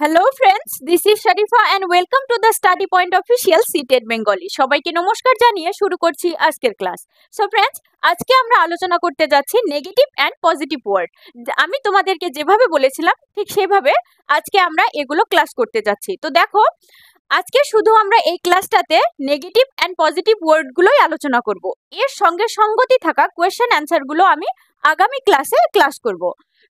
Hello friends, this is Sharifa and welcome to the study point official seated Bengali. সবাইকে নমস্কার জানিয়ে শুরু করছি আজকের ক্লাস। সো ফ্রেন্ডস, আজকে আমরা আলোচনা করতে যাচ্ছি নেগেটিভ অ্যান্ড পজিটিভ ওয়ার্ড। আমি তোমাদেরকে যেভাবে বলেছিলাম ঠিক সেভাবে আজকে আমরা এগুলো ক্লাস করতে যাচ্ছি। তো দেখো, আজকে শুধু আমরা এই ক্লাসটাতে নেগেটিভ অ্যান্ড পজিটিভ ওয়ার্ডগুলোই আলোচনা করব। এর সঙ্গে সঙ্গতি থাকা কোয়েশ্চেন অ্যান্সারগুলো আমি আগামী ক্লাসে ক্লাস করব।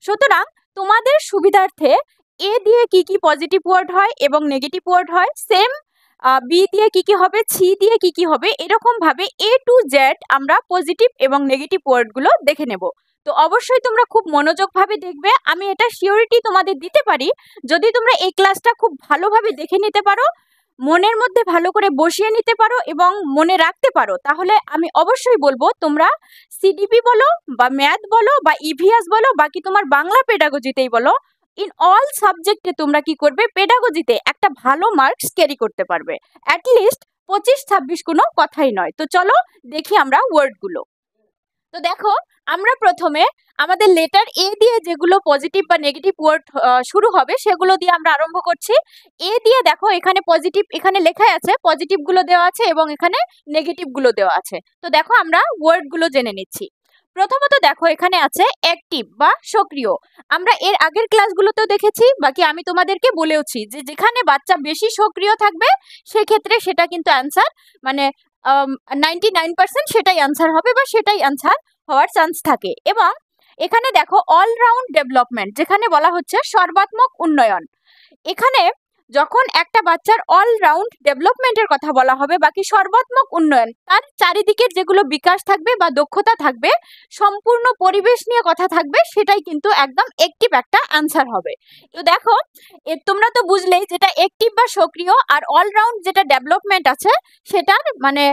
সুতরাং তোমাদের সুবিধার্থে এ দিয়ে কি কি পজিটিভ ওয়ার্ড হয় এবং নেগেটিভ ওয়ার্ড হয়, সেম বি দিয়ে কি কি হবে, সি দিয়ে কি কি হবে, এরকম ভাবে এ টু জেড আমরা পজিটিভ এবং নেগেটিভ ওয়ার্ডগুলো দেখে নেব। তো অবশ্যই তোমরা খুব মনোযোগভাবে দেখবে। আমি এটা সিওরিটি তোমাদের দিতে পারি, যদি তোমরা এই ক্লাসটা খুব ভালোভাবে দেখে নিতে পারো, মনের মধ্যে ভালো করে বসিয়ে নিতে পারো এবং মনে রাখতে পারো, তাহলে আমি অবশ্যই বলবো তোমরা সিডিপি বলো বা ম্যাথ বলো বা ইভিএস বলো বাকি তোমার বাংলা পেডাগজিতেই বলো, ইন অল সাবজেক্টে তোমরা কি করবে, পেডাগজিতে একটা ভালো মার্কস ক্যারি করতে পারবে। অ্যাটলিস্ট 25-26 কোনো কথাই নয়। তো চলো দেখি আমরা ওয়ার্ডগুলো। তো দেখো, আমরা প্রথমে আমাদের লেটার এ দিয়ে যেগুলো পজিটিভ বা নেগেটিভ ওয়ার্ড শুরু হবে সেগুলো দিয়ে আমরা আরম্ভ করছি। এ দিয়ে দেখো, এখানে পজিটিভ, এখানে লেখাই আছে পজিটিভ গুলো দেওয়া আছে এবং এখানে নেগেটিভ গুলো দেওয়া আছে। তো দেখো আমরা ওয়ার্ড গুলো জেনে নিচ্ছি। প্রথমত দেখো, এখানে আছে অ্যাক্টিভ বা সক্রিয়। আমরা এর আগের ক্লাসগুলোতেও দেখেছি, বাকি আমি তোমাদেরকে বলেওছি যে যেখানে বাচ্চা বেশি সক্রিয় থাকবে সেক্ষেত্রে সেটা কিন্তু অ্যান্সার, মানে 99% সেটাই অ্যান্সার হবে বা সেটাই অ্যান্সার হওয়ার চান্স থাকে। এবং এখানে দেখো অলরাউন্ড ডেভেলপমেন্ট, যেখানে বলা হচ্ছে সর্বাত্মক উন্নয়ন। এখানে যখন একটা বাচ্চার অলরাউন্ড ডেভেলপমেন্টের কথা বলা হবে, বাকি সর্বাত্মক উন্নয়ন, তার চারিদিকের যেগুলো বিকাশ থাকবে বা দক্ষতা থাকবে, সম্পূর্ণ পরিবেশ নিয়ে কথা থাকবে, সেটাই কিন্তু একদম অ্যাক্টিভ একটা অ্যান্সার হবে। তো দেখো, তোমরা তো বুঝলেই যেটা অ্যাক্টিভ বা সক্রিয় আর অলরাউন্ড যেটা ডেভেলপমেন্ট আছে সেটার মানে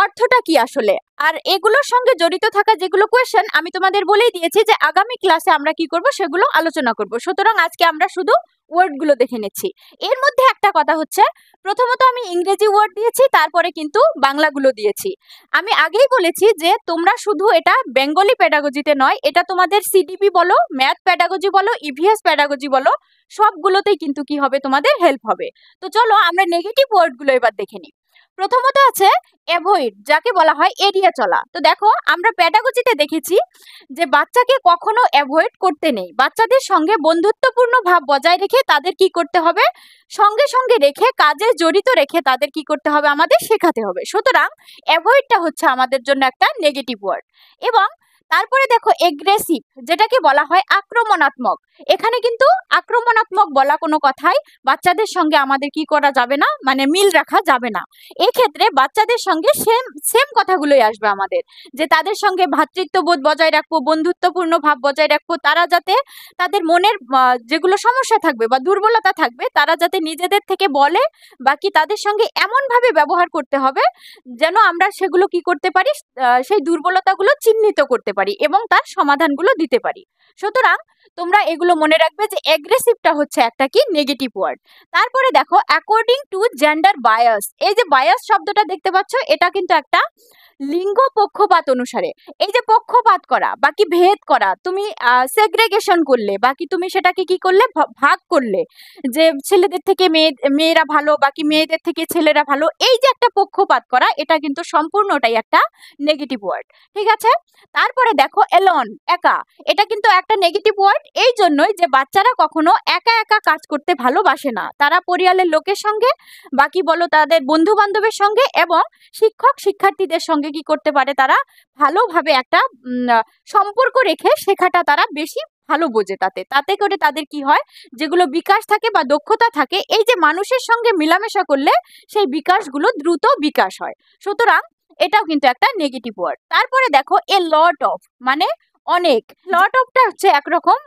অর্থটা কি আসলে। আর এগুলোর সঙ্গে জড়িত থাকা যেগুলো কোয়েশ্চেন আমি তোমাদের বলেই দিয়েছি যে আগামী ক্লাসে আমরা কি করব সেগুলো আলোচনা করব। সুতরাং আজকে আমরা শুধু ওয়ার্ডগুলো দেখে নিচ্ছি। এর মধ্যে একটা কথা হচ্ছে, প্রথমত আমি ইংরেজি ওয়ার্ড দিয়েছি, তারপরে কিন্তু বাংলাগুলো দিয়েছি। আমি আগেই বলেছি যে তোমরা শুধু এটা বেঙ্গলি প্যাডাগজিতে নয়, এটা তোমাদের সিডিপি বলো, ম্যাথ প্যাডাগজি বলো, ইভিএস প্যাডাগজি বলো, সবগুলোতেই কিন্তু কি হবে, তোমাদের হেল্প হবে। তো চলো আমরা নেগেটিভ ওয়ার্ডগুলো এবার দেখে নিই। প্রথমত আছে অ্যাভয়েড, যাকে বলা হয় এড়িয়ে চলা। তো দেখো, আমরা প্যাডাগজিতে দেখেছি যে বাচ্চাকে কখনো অ্যাভয়েড করতে নেই, বাচ্চাদের সঙ্গে বন্ধুত্বপূর্ণ ভাব বজায় রেখে তাদের কি করতে হবে, সঙ্গে সঙ্গে রেখে, কাজে জড়িত রেখে তাদের কি করতে হবে, আমাদের শেখাতে হবে। সুতরাং অ্যাভয়েডটা হচ্ছে আমাদের জন্য একটা নেগেটিভ ওয়ার্ড। এবং তারপরে দেখো এগ্রেসিভ, যেটাকে বলা হয় আক্রমণাত্মক। এখানে কিন্তু আক্রমণাত্মক বলা কোনো কথাই বাচ্চাদের সঙ্গে আমাদের কি করা যাবে না, মানে মিল রাখা যাবে না। এক্ষেত্রে বাচ্চাদের সঙ্গে সেম সেম কথাগুলোই আসবে আমাদের, যে তাদের সঙ্গে ভ্রাতৃত্ববোধ বজায় রাখবো, বন্ধুত্বপূর্ণ ভাব বজায় রাখবো, তারা যাতে তাদের মনের যেগুলো সমস্যা থাকবে বা দুর্বলতা থাকবে তারা যাতে নিজেদের থেকে বলে, বাকি তাদের সঙ্গে এমন ভাবে ব্যবহার করতে হবে যেন আমরা সেগুলো কি করতে পারি, সেই দুর্বলতাগুলো চিহ্নিত করতে পারি এবং তার সমাধানগুলো দিতে পারি। সুতরাং তোমরা এগুলো মনে রাখবে যে অ্যাগ্রেসিভটা হচ্ছে একটা কি নেগেটিভ ওয়ার্ড। তারপরে দেখো অ্যাকর্ডিং টু জেন্ডার বায়াস, এই যে বায়াস শব্দটা দেখতে পাচ্ছ, এটা কিন্তু একটা লিঙ্গ পক্ষপাত অনুসারে, এই যে পক্ষপাত করা বাকি ভেদ করা, তুমি সেগ্রেগেশন করলে, বাকি তুমি সেটাকে কি করলে, ভাগ করলে, যে ছেলেদের থেকে মেয়েরা ভালো বাকি মেয়েদের থেকে ছেলেরা ভালো, এই যে একটা পক্ষপাত করা, এটা কিন্তু সম্পূর্ণটাই একটা নেগেটিভ ওয়ার্ড। ঠিক আছে। তারপরে দেখো এলন, একা, এটা কিন্তু একটা নেগেটিভ ওয়ার্ড এই জন্যই যে বাচ্চারা কখনো একা একা কাজ করতে ভালোবাসে না, তারা পরিবারের লোকের সঙ্গে, বাকি বলো তাদের বন্ধু বান্ধবের সঙ্গে এবং শিক্ষক শিক্ষার্থীদের সঙ্গে কি করতে পারে, তারা ভালোভাবে একটা সম্পর্ক রেখে শেখাটা তারা বেশি ভালো বোঝে। তাতে তাতে করে তাদের কি হয়, যেগুলো বিকাশ থাকে বা দক্ষতা থাকে, এই যে মানুষের সঙ্গে মেলামেশা করলে সেই বিকাশগুলো দ্রুত বিকাশ হয়। সুতরাং এটাও কিন্তু একটা নেগেটিভ ওয়ার্ড। তারপরে দেখো এ লট অফ, মানে অনেক, লট অফটা হচ্ছে একরকম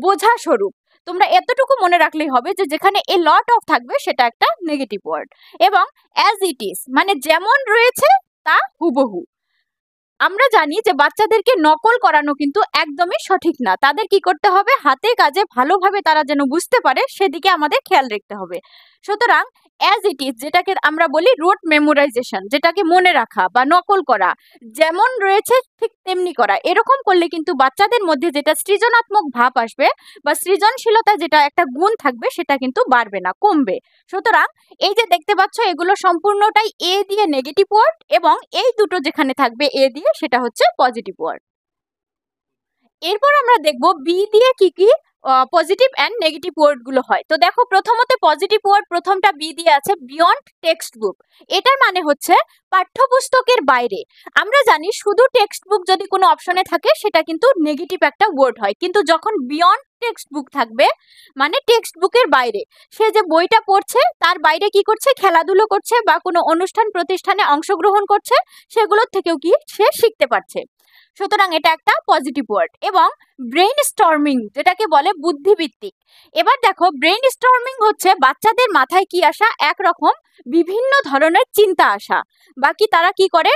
বোঝা স্বরূপ। তোমরা এতটুকু মনে রাখলেই হবে যে যেখানে এ লট অফ থাকবে সেটা একটা নেগেটিভ ওয়ার্ড। এবং অ্যাজ ইট ইজ, মানে যেমন রয়েছে তা হুবহু। আমরা জানি যে বাচ্চাদেরকে নকল করানো কিন্তু একদমই সঠিক না। তাদের কি করতে হবে, হাতে কাজে ভালোভাবে তারা যেন বুঝতে পারে সেদিকে আমাদের খেয়াল রাখতে হবে। সুতরাং অ্যাজ ইট ইজ, যেটাকে আমরা বলি রোট মেমোরাইজেশন, যেটাকে মনে রাখা বা নকল করা, যেমন রয়েছে ঠিক তেমনি করা, এরকম করলে কিন্তু বাচ্চাদের মধ্যে যেটা সৃজনাত্মক ভাব আসবে বা সৃজনশীলতা যেটা একটা গুণ থাকবে সেটা কিন্তু বাড়বে না, কমবে। সুতরাং এই যে দেখতে পাচ্ছ এগুলো সম্পূর্ণটাই এ দিয়ে নেগেটিভ ওয়ার্ড, এবং এই দুটো যেখানে থাকবে এ দিয়ে সেটা হচ্ছে পজিটিভ ওয়ার্ড। এরপর আমরা দেখব বি দিয়ে কি কি পজিটিভ অ্যান্ড নেগেটিভ ওয়ার্ড গুলো হয়। তো দেখো প্রথমত পজিটিভ ওয়ার্ড প্রথমটা বি দিয়ে আছে, বিয়ন্ড টেক্সট বুক। এটার মানে হচ্ছে পাঠ্যপুস্তকের বাইরে। আমরা জানি শুধু টেক্সট বুক যদি কোনো অপশনে থাকে সেটা কিন্তু নেগেটিভ একটা ওয়ার্ড হয়, কিন্তু যখন বিয়ন্ড টেক্সট বুক থাকবে মানে টেক্সট বুকের বাইরে, সে যে বইটা পড়ছে তার বাইরে কি করছে, খেলাধুলো করছে বা কোনো অনুষ্ঠান প্রতিষ্ঠানে অংশগ্রহণ করছে, সেগুলোর থেকেও কি সে শিখতে পারছে। সুতরাং এটা একটা পজিটিভ ওয়ার্ড। এবং ব্রেইন স্টর্মিং, যেটাকে বলে বুদ্ধিবৃত্তিক। এবার দেখো ব্রেইন স্টর্মিং হচ্ছে বাচ্চাদের মাথায় কি আসা, একরকম বিভিন্ন ধরনের চিন্তা আসা, বাকি তারা কি করে,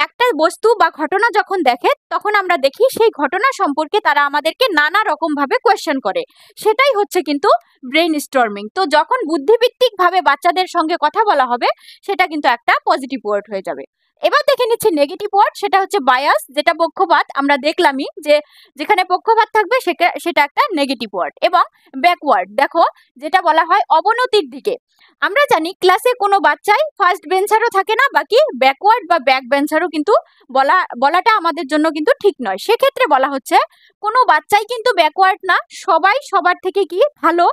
একটা বস্তু বা ঘটনা যখন দেখে তখন আমরা দেখি সেই ঘটনা সম্পর্কে তারা আমাদেরকে নানা রকম ভাবে কোয়েশ্চেন করে, সেটাই হচ্ছে কিন্তু ব্রেইন স্টর্মিং। তো যখন বুদ্ধিবৃত্তিক ভাবে বাচ্চাদের সঙ্গে কথা বলা হবে সেটা কিন্তু একটা পজিটিভ ওয়ার্ড হয়ে যাবে। এবার দেখে নিচ্ছি নেগেটিভ ওয়ার্ড, সেটা হচ্ছে বায়াস, যেটা পক্ষপাত। আমরা দেখলামই যে যেখানে পক্ষপাত থাকবে সেটা একটা নেগেটিভ ওয়ার্ড। এবং ব্যাকওয়ার্ড, দেখো যেটা বলা হয় অবনতির দিকে। আমরা জানি ক্লাসে কোনো বাচ্চাই ফার্স্ট বেঞ্চারও থাকে না, বাকি ব্যাকওয়ার্ড বা ব্যাক বেঞ্চারও কিন্তু বলাটা আমাদের জন্য কিন্তু ঠিক নয়। সেক্ষেত্রে বলা হচ্ছে কোনো বাচ্চাই কিন্তু ব্যাকওয়ার্ড না, সবাই সবার থেকে কি ভালো,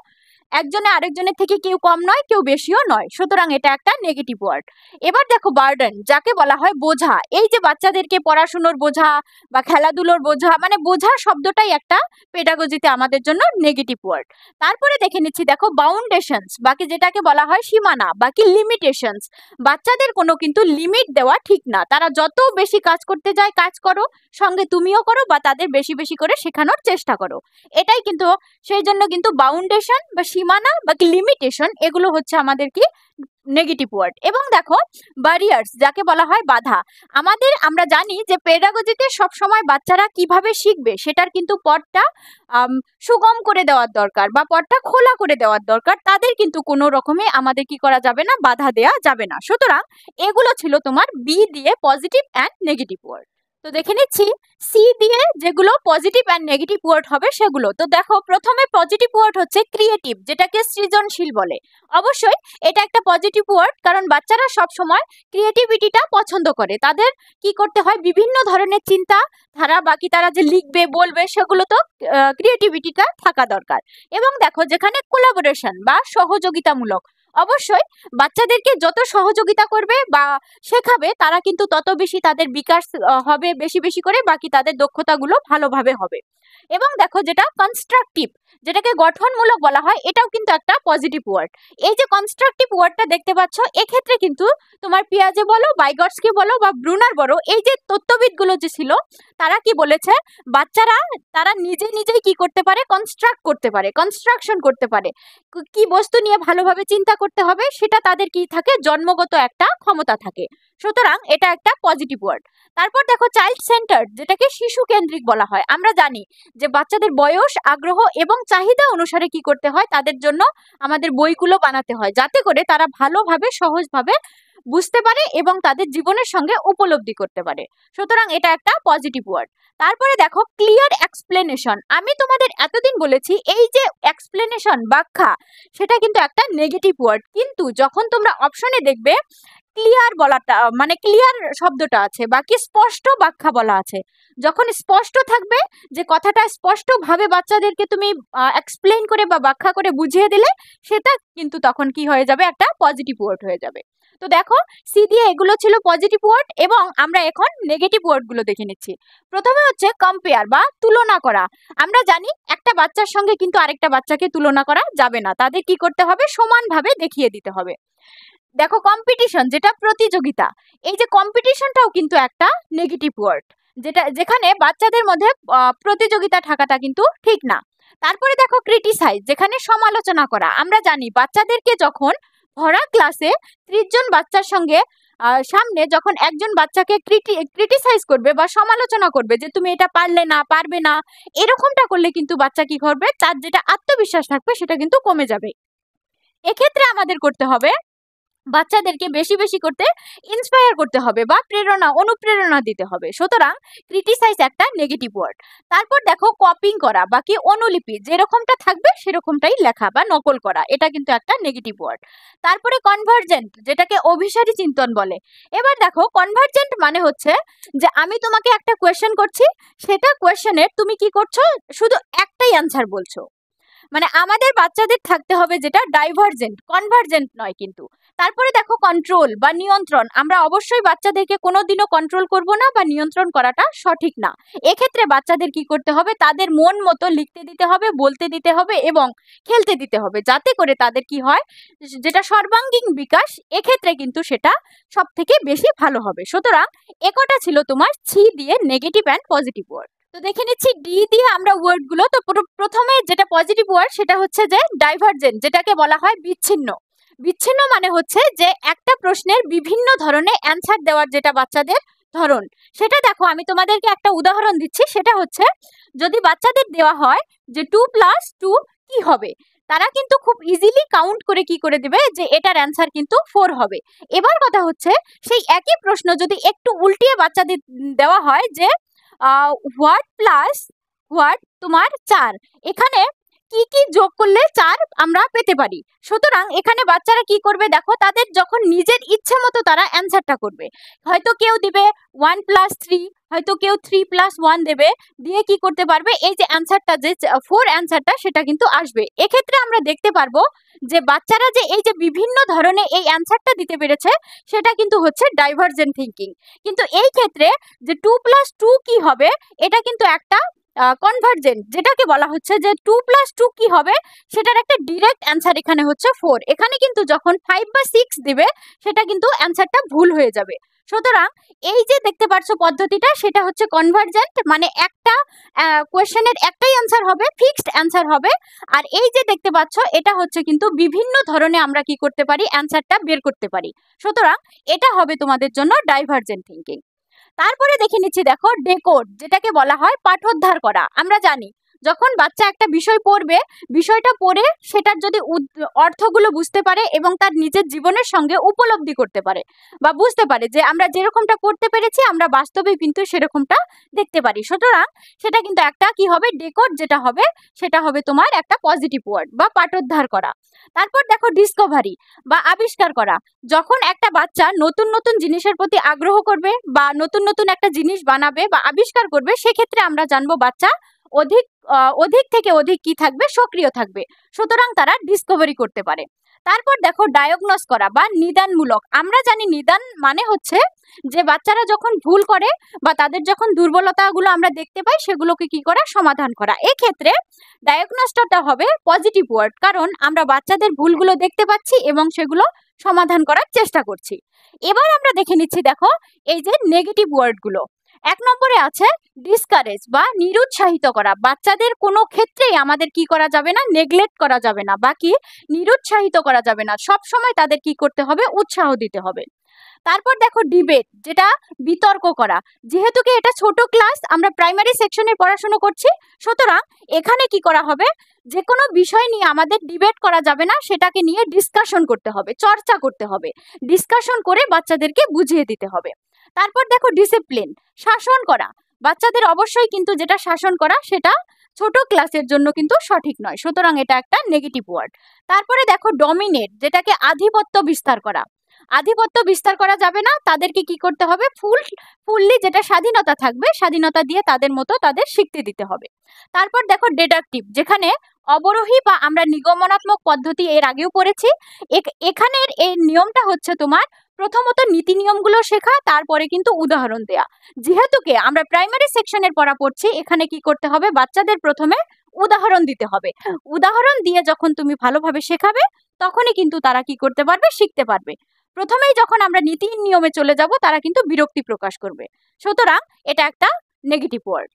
একজনে আরেকজনের থেকে কেউ কম নয় কেউ বেশিও নয়। সুতরাং এটা একটা নেগেটিভ ওয়ার্ড। এবার দেখো বার্ডেন, যাকে বলা হয় বোঝা। এই যে বাচ্চাদেরকে পড়াশুনোর বোঝা বা খেলাধুলোর বোঝা, মানে বোঝা শব্দটাই একটা পেডাগজিতে আমাদের জন্য নেগেটিভ ওয়ার্ড। তারপরে দেখে নিচ্ছি দেখো বাউন্ডেশনস, বাকি যেটাকে বলা হয় সীমানা, বাকি লিমিটেশনস। বাচ্চাদের কোনো কিন্তু লিমিট দেওয়া ঠিক না, তারা যত বেশি কাজ করতে যায় কাজ করো, সঙ্গে তুমিও করো বা তাদের বেশি বেশি করে শেখানোর চেষ্টা করো, এটাই কিন্তু। সেই জন্য কিন্তু বাউন্ডেশন বা সীমানা বা লিমিটেশন এগুলো হচ্ছে আমাদের কি নেগেটিভ ওয়ার্ড। এবং দেখো ব্যারিয়ার্স, যাকে বলা হয় বাধা। আমরা জানি যে পেডাগজিতে সব সময় বাচ্চারা কিভাবে শিখবে সেটার কিন্তু পথটা সুগম করে দেওয়ার দরকার বা পথটা খোলা করে দেওয়ার দরকার। তাদের কিন্তু কোনো রকমে আমাদের কি করা যাবে না, বাধা দেওয়া যাবে না। সুতরাং এগুলো ছিল তোমার বি দিয়ে পজিটিভ অ্যান্ড নেগেটিভ ওয়ার্ড। তো দেখে নিচ্ছি সি দিয়ে যেগুলো পজিটিভ অ্যান্ড নেগেটিভ ওয়ার্ড হবে সেগুলো। তো দেখো প্রথমে পজিটিভ ওয়ার্ড হচ্ছে ক্রিয়েটিভ, যেটাকে সৃজনশীল বলে। অবশ্যই এটা একটা পজিটিভ ওয়ার্ড, কারণ বাচ্চারা সব সময় ক্রিয়েটিভিটিটা পছন্দ করে। তাদের কি করতে হয়, বিভিন্ন ধরনের চিন্তা ধারা, বাকি তারা যে লিখবে বলবে সেগুলো তো ক্রিয়েটিভিটিটা থাকা দরকার। এবং দেখো যেখানে কোলাবোরেশন বা সহযোগিতামূলক, অবশ্যই বাচ্চাদেরকে যত সহযোগিতা করবে বা শেখাবে তারা কিন্তু তত বেশি তাদের বিকাশ হবে বেশি বেশি করে, বাকি তাদের দক্ষতাগুলো ভালোভাবে হবে। এবং দেখো যেটা কনস্ট্রাকটিভ, যেটাকে গঠনমূলক বলা হয়, এটাও কিন্তু একটা পজিটিভ ওয়ার্ড। এই যে কনস্ট্রাকটিভ ওয়ার্ডটা দেখতে পাচ্ছ, এক্ষেত্রে কিন্তু তোমার পিয়াজে বলো, বাইগটস্কি বলো বা ব্রুনার বলো, এই যে তত্ত্ববিদগুলো যে ছিল তারা কি বলেছে, বাচ্চারা তারা নিজেই কি করতে পারে, কনস্ট্রাক্ট করতে পারে, কনস্ট্রাকশন করতে পারে। কি বস্তু নিয়ে ভালোভাবে চিন্তা করতে হবে সেটা তাদের কি থাকে, জন্মগত একটা ক্ষমতা থাকে। সুতরাং এটা একটা পজিটিভ ওয়ার্ড। তারপর দেখো চাইল্ড সেন্টার্ড, যেটাকে শিশু কেন্দ্রিক বলা হয়। আমরা জানি যে বাচ্চাদের বয়স, আগ্রহ এবং চাহিদা অনুসারে কি করতে হয়, তাদের জন্য আমাদের বইগুলো বানাতে হয়, যাতে করে তারা ভালোভাবে সহজভাবে বুঝতে পারে এবং তাদের জীবনের সঙ্গে উপলব্ধি করতে পারে। সুতরাং এটা একটা পজিটিভ ওয়ার্ড। তারপরে দেখো ক্লিয়ার এক্সপ্লেনেশন। আমি তোমাদের এতদিন বলেছি এই যে এক্সপ্লেনেশন, ব্যাখ্যা, সেটা কিন্তু একটা নেগেটিভ ওয়ার্ড, কিন্তু যখন তোমরা অপশনে দেখবে ক্লিয়ার বলাটা, মানে ক্লিয়ার শব্দটা আছে, বাকি স্পষ্ট ব্যাখ্যা বলা আছে। যখন স্পষ্ট থাকবে, যে কথাটা স্পষ্টভাবে বাচ্চাদেরকে তুমি এক্সপ্লেইন করে বা ব্যাখ্যা করে বুঝিয়ে দিলে, সেটা কিন্তু তখন কি হয়ে যাবে, একটা পজিটিভ ওয়ার্ড হয়ে যাবে। তো দেখো সি দিয়ে এগুলো ছিল পজিটিভ ওয়ার্ড, এবং আমরা এখন নেগেটিভ ওয়ার্ডগুলো দেখে নিচ্ছি। প্রথমে হচ্ছে কম্পেয়ার বা তুলনা করা। আমরা জানি একটা বাচ্চার সঙ্গে কিন্তু আরেকটা বাচ্চাকে তুলনা করা যাবে না, তাদের কি করতে হবে, সমানভাবে দেখিয়ে দিতে হবে। দেখো কম্পিটিশন, যেটা প্রতিযোগিতা, এই যে কম্পিটিশনটাও কিন্তু একটা নেগেটিভ ওয়ার্ড, যেখানে বাচ্চাদের মধ্যে প্রতিযোগিতা থাকাটা কিন্তু ঠিক না। তারপরে দেখো ক্রিটিসাইজ, যেখানে সমালোচনা করা। আমরা জানি বাচ্চাদেরকে যখন ভরা ক্লাসে 30 জন বাচ্চার সঙ্গে সামনে যখন একজন বাচ্চাকে ক্রিটিসাইজ করবে বা সমালোচনা করবে যে তুমি এটা পারলে না, পারবে না, এরকমটা করলে কিন্তু বাচ্চা কি করবে, তার যেটা আত্মবিশ্বাস থাকবে সেটা কিন্তু কমে যাবে। এক্ষেত্রে আমাদের করতে হবে বাচ্চাদেরকে বেশি বেশি করতে ইন্সপায়ার করতে হবে বা অনুপ্রেরণা দিতে হবে। সুতরাং ক্রিটিসাইজ একটা নেগেটিভ ওয়ার্ড। তারপর দেখো কপিং করা বা কি অনুলিপি, যেরকমটা থাকবে সেরকমটাই লেখা বা নকল করা, এটা কিন্তু একটা নেগেটিভ ওয়ার্ড। তারপরে কনভার্জেন্ট, যেটাকে অভিসারী চিন্তন বলে। এবার দেখো কনভার্জেন্ট মানে হচ্ছে যে আমি তোমাকে একটা কোয়েশ্চেন করছি, সেটা কোয়েশ্চেনের তুমি কি করছো, শুধু একটাই অ্যান্সার বলছো। মানে আমাদের বাচ্চাদের থাকতে হবে যেটা ডাইভার্জেন্ট, কনভার্জেন্ট নয় কিন্তু। তারপরে দেখো কন্ট্রোল বা নিয়ন্ত্রণ, আমরা অবশ্যই বাচ্চাদেরকে কোনোদিনও কন্ট্রোল করব না বা নিয়ন্ত্রণ করাটা সঠিক না। এক্ষেত্রে বাচ্চাদের কি করতে হবে, তাদের মন মতো লিখতে দিতে হবে, বলতে দিতে হবে এবং খেলতে দিতে হবে, যাতে করে তাদের কি হয়, যেটা সর্বাঙ্গীন বিকাশ, এক্ষেত্রে কিন্তু সেটা সব থেকে বেশি ভালো হবে। সুতরাং একটা ছিল তোমার সি দিয়ে নেগেটিভ অ্যান্ড পজিটিভ ওয়ার্ড। তো দেখে নিচ্ছি ডি দিয়ে আমরা ওয়ার্ড গুলো। তো প্রথমে যেটা পজিটিভ ওয়ার্ড সেটা হচ্ছে যে ডাইভার্জেন্ট, যেটাকে বলা হয় বিচ্ছিন্ন। বিচ্ছিন্ন মানে হচ্ছে যে একটা প্রশ্নের বিভিন্ন ধরনের অ্যান্সার দেওয়ার যেটা বাচ্চাদের ধরন, সেটা দেখো আমি তোমাদেরকে একটা উদাহরণ দিচ্ছি। সেটা হচ্ছে যদি বাচ্চাদের দেওয়া হয় যে 2+2 কি হবে, তারা কিন্তু খুব ইজিলি কাউন্ট করে কি করে দিবে যে এটার অ্যান্সার কিন্তু 4 হবে। এবার কথা হচ্ছে সেই একই প্রশ্ন যদি একটু উল্টিয়ে বাচ্চাদের দেওয়া হয় যে হোয়াট প্লাস হোয়াট তোমার 4, এখানে কি কি যোগ করলে 4 আমরা পেতে পারি। সুতরাং এখানে বাচ্চারা কি করবে দেখো, তাদের যখন নিজের ইচ্ছে মতো তারা অ্যান্সারটা করবে। হয়তো কেউ দিবে 1+3, হয়তো কেউ 3+1 দেবে, দিয়ে কি করতে পারবে, এই যে অ্যান্সারটা যে 4 অ্যান্সারটা সেটা কিন্তু আসবে। এক্ষেত্রে আমরা দেখতে পারবো যে বাচ্চারা যে এই যে বিভিন্ন ধরনের এই অ্যান্সারটা দিতে পেরেছে, সেটা কিন্তু হচ্ছে ডাইভার্জেন্ট থিঙ্কিং। কিন্তু এই ক্ষেত্রে যে 2+2 কি হবে, এটা কিন্তু একটা কনভার্জেন্ট, যেটাকে বলা হচ্ছে যে 2+2 কি হবে, সেটার একটা ডিরেক্ট অ্যান্সার এখানে হচ্ছে 4। এখানে কিন্তু যখন 5 বা 6 দিবে সেটা কিন্তু অ্যান্সারটা ভুল হয়ে যাবে। সুতরাং এই যে দেখতে পাচ্ছ পদ্ধতিটা, সেটা হচ্ছে কনভার্জেন্ট, মানে একটা কোয়েশ্চেনের একটাই অ্যান্সার হবে, ফিক্সড অ্যান্সার হবে। আর এই যে দেখতে পাচ্ছ এটা হচ্ছে কিন্তু বিভিন্ন ধরনের আমরা কি করতে পারি, অ্যান্সারটা বের করতে পারি। সুতরাং এটা হবে তোমাদের জন্য ডাইভার্জেন্ট থিঙ্কিং। তারপরে দেখে নিচ্ছি দেখো ডেকোড, যেটাকে বলা হয় পাঠোদ্ধার করা। আমরা জানি যখন বাচ্চা একটা বিষয় পড়বে, বিষয়টা পড়ে সেটার যদি অর্থগুলো বুঝতে পারে এবং তার নিজের জীবনের সঙ্গে উপলব্ধি করতে পারে বা বুঝতে পারে যে আমরা যেরকমটা পড়তে পেরেছি আমরা বাস্তবে কিন্তু সেরকমটা দেখতে পারি। সুতরাং সেটা কিন্তু একটা কি হবে, ডেকোড যেটা হবে সেটা হবে তোমার একটা পজিটিভ ওয়ার্ড বা পাঠোদ্ধার করা। তারপর দেখো ডিসকভারি বা আবিষ্কার করা। যখন একটা বাচ্চা নতুন নতুন জিনিসের প্রতি আগ্রহ করবে বা নতুন নতুন একটা জিনিস বানাবে বা আবিষ্কার করবে, সেক্ষেত্রে আমরা জানবো বাচ্চা অধিক থেকে অধিক কি থাকবে, সক্রিয় থাকবে। সুতরাং তারা ডিসকভারি করতে পারে। তারপর দেখো ডায়াগনোস করা বা নিদানমূলক। আমরা জানি নিদান মানে হচ্ছে যে বাচ্চারা যখন ভুল করে বা তাদের যখন দুর্বলতাগুলো আমরা দেখতে পাই, সেগুলোকে কি করা, সমাধান করা। এক্ষেত্রে ডায়াগনোসটা হবে পজিটিভ ওয়ার্ড, কারণ আমরা বাচ্চাদের ভুলগুলো দেখতে পাচ্ছি এবং সেগুলো সমাধান করার চেষ্টা করছি। এবার আমরা দেখে নিচ্ছি দেখো এই যে নেগেটিভ ওয়ার্ডগুলো। 1 নম্বরে আছে ডিসকারেজ বা নিরুৎসাহিত করা। বাচ্চাদের কোনো ক্ষেত্রেই আমাদের কি করা যাবে না, নেগলেক্ট করা যাবে না বা কি নিরুৎসাহিত করা যাবে না, সব সময় তাদের কি করতে হবে, উৎসাহ দিতে হবে। তারপর দেখো ডিবেট, যেটা বিতর্ক করা। যেহেতু কি এটা ছোট ক্লাস, আমরা প্রাইমারি সেকশনে পড়াশোনা করছি, সুতরাং এখানে কি করা হবে, যে কোনো বিষয় নিয়ে আমাদের ডিবেট করা যাবে না, সেটাকে নিয়ে ডিসকাশন করতে হবে, চর্চা করতে হবে, ডিসকাশন করে বাচ্চাদেরকে বুঝিয়ে দিতে হবে। তারপর দেখো ডিসিপ্লিন, শাসন করা। বাচ্চাদের অবশ্যই কিন্তু যেটা শাসন করা সেটা ছোট ক্লাসের জন্য কিন্তু সঠিক নয়, সুতরাং এটা একটা নেগেটিভ ওয়ার্ড। তারপরে দেখো ডমিনেট, যেটাকে আধিপত্য বিস্তার করা। আধিপত্য বিস্তার করা যাবে না, তাদেরকে কি করতে হবে, ফুললি যেটা স্বাধীনতা থাকবে, স্বাধীনতা দিয়ে তাদের মতো তাদের শিখতে দিতে হবে। তারপর দেখো ডিডাকটিভ, যেখানে অবরোহী বা আমরা নিগমনাত্মক পদ্ধতি এর আগেও পড়েছি। এখানের এই নিয়মটা হচ্ছে তোমার প্রথমত নীতি নিয়মগুলো শেখা, তারপরে কিন্তু উদাহরণ দেয়া। যেহেতু কে আমরা প্রাইমারি সেকশনের পড়া পড়ছি, এখানে কি করতে হবে, বাচ্চাদের প্রথমে উদাহরণ দিতে হবে। উদাহরণ দিয়ে যখন তুমি ভালোভাবে শেখাবে, তখনই কিন্তু তারা কি করতে পারবে, শিখতে পারবে। প্রথমেই যখন আমরা নীতি নিয়মে চলে যাব, তারা কিন্তু বিরক্তি প্রকাশ করবে। সুতরাং এটা একটা নেগেটিভ ওয়ার্ড।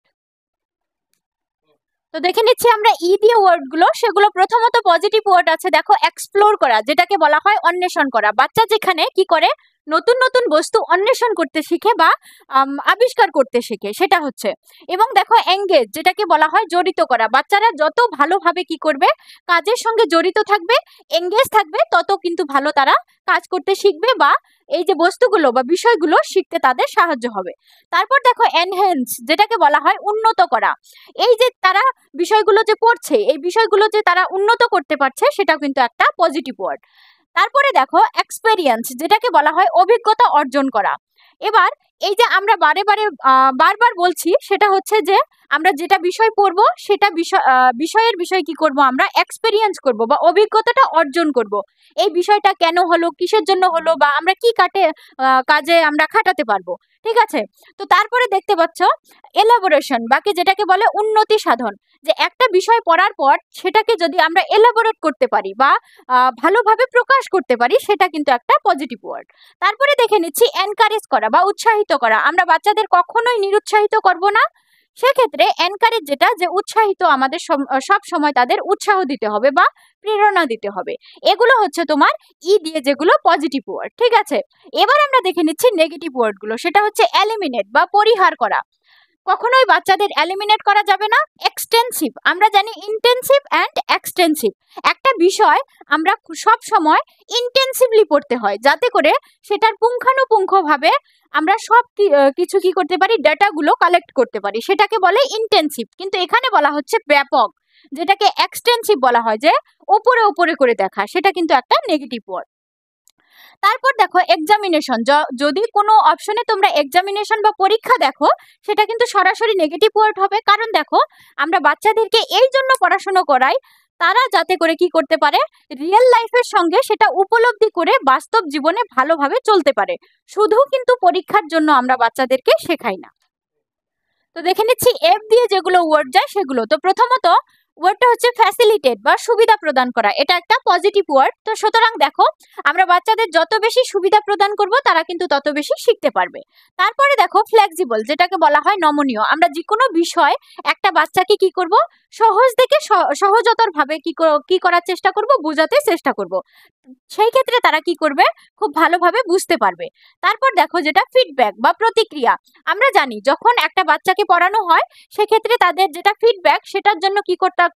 তো দেখে নিচ্ছি আমরা ই দিয়ে ওয়ার্ড গুলো, সেগুলো প্রথমত পজিটিভ ওয়ার্ড আছে দেখো এক্সপ্লোর করা, যেটাকে বলা হয় অন্বেষণ করা। বাচ্চা যেখানে কি করে, নতুন নতুন বস্তু অন্বেষণ করতে শিখে বা আবিষ্কার করতে শিখে, সেটা হচ্ছে। এবং দেখো এঙ্গেজ, যেটাকে বলা হয় জড়িত করা। বাচ্চারা যত ভালোভাবে কি করবে, কাজের সঙ্গে জড়িত থাকবে, এঙ্গেজ থাকবে, তত কিন্তু ভালো তারা কাজ করতে শিখবে বা এই যে বস্তুগুলো বা বিষয়গুলো শিখতে তাদের সাহায্য হবে। তারপর দেখো এনহ্যান্স, যেটাকে বলা হয় উন্নত করা। এই যে তারা বিষয়গুলো যে পড়ছে, এই বিষয়গুলো যে তারা উন্নত করতে পারছে, সেটাও কিন্তু একটা পজিটিভ ওয়ার্ড। তারপরে দেখো এক্সপেরিয়েন্স, যেটাকে বলা হয় অভিজ্ঞতা অর্জন করা। এবার এই যে আমরা বারবার বলছি, সেটা হচ্ছে যে আমরা যেটা বিষয় পড়বো সেটা বিষয়ের বিষয় কি করব, আমরা এক্সপেরিয়েন্স করব বা অভিজ্ঞতাটা অর্জন করব। এই বিষয়টা কেন হলো, কিসের জন্য হলো, বা আমরা কি কাজে আমরা খাটাতে পারবো। ঠিক আছে। তো তারপরে দেখতে পাচ্ছ এলাবোরেশন, বাকি যেটাকে বলে উন্নতি সাধন। যে একটা বিষয় পড়ার পর সেটাকে যদি আমরা এলাবোরেট করতে পারি বা ভালোভাবে প্রকাশ করতে পারি, সেটা কিন্তু একটা পজিটিভ ওয়ার্ড। তারপরে দেখে নিচ্ছি এনকারেজ করা বা উৎসাহিত করা। আমরা বাচ্চাদের কখনোই নিরুৎসাহিত করব না। সেক্ষেত্রে এনকারেজ, যেটা যে উৎসাহিত, আমাদের সব সময় তাদের উৎসাহ দিতে হবে বা প্রেরণা দিতে হবে। এগুলো হচ্ছে তোমার ই দিয়ে যেগুলো পজিটিভ ওয়ার্ড। ঠিক আছে। এবার আমরা দেখে নিচ্ছি নেগেটিভ ওয়ার্ডগুলো, সেটা হচ্ছে এলিমিনেট বা পরিহার করা। কখনোই বাচ্চাদের এলিমিনেট করা যাবে না। এক্সটেন্সিভ, আমরা জানি ইন্টেন্সিভ অ্যান্ড এক্সটেন্সিভ। একটা বিষয় আমরা সব সময় ইন্টেন্সিভলি পড়তে হয়, যাতে করে সেটার পুঙ্খানুপুঙ্খভাবে আমরা কিছু কি করতে পারি, ডাটাগুলো কালেক্ট করতে পারি, সেটাকে বলে ইন্টেন্সিভ। কিন্তু এখানে বলা হচ্ছে ব্যাপক, যেটাকে এক্সটেন্সিভ বলা হয়, যে ওপরে ওপরে করে দেখা, সেটা কিন্তু একটা নেগেটিভ ওয়ার্ড। তারপর দেখো এক্সামিনেশন, যদি কোনো অপশনে তোমরা এক্সামিনেশন বা পরীক্ষা দেখো, সেটা কিন্তু সরাসরি নেগেটিভ ওয়ার্ড হবে। কারণ দেখো, আমরা বাচ্চাদেরকে এই জন্য পড়াশোনা করাই, তারা যাতে করে কি করতে পারে, রিয়েল লাইফের সঙ্গে সেটা উপলব্ধি করে বাস্তব জীবনে ভালোভাবে চলতে পারে। শুধু কিন্তু পরীক্ষার জন্য আমরা বাচ্চাদেরকে শেখাই না। তো দেখে নিচ্ছি এফ দিয়ে যেগুলো ওয়ার্ড যায় সেগুলো। তো প্রথমত ওয়ার্ডটা হচ্ছে ফ্যাসিলিটেট বা সুবিধা প্রদান করা, এটা একটা পজিটিভ ওয়ার্ড। তো সুতরাং দেখো, আমরা বাচ্চাদের যত বেশি সুবিধা প্রদান করব, তারা কিন্তু তত বেশি শিখতে পারবে। তারপরে দেখো ফ্লেক্সিবল, যেটাকে বলা হয় নমনীয়। আমরা যে কোনো বিষয় একটা বাচ্চাকে কি করব, সহজ থেকে সহজতর ভাবে কি করার চেষ্টা করব, বোঝাতে চেষ্টা করব। সেই ক্ষেত্রে তারা কি করবে, খুব ভালোভাবে বুঝতে পারবে। তারপর দেখো যেটা ফিডব্যাক বা প্রতিক্রিয়া। আমরা জানি যখন একটা বাচ্চাকে পড়ানো হয়, সেক্ষেত্রে তাদের যেটা ফিডব্যাক, সেটার জন্য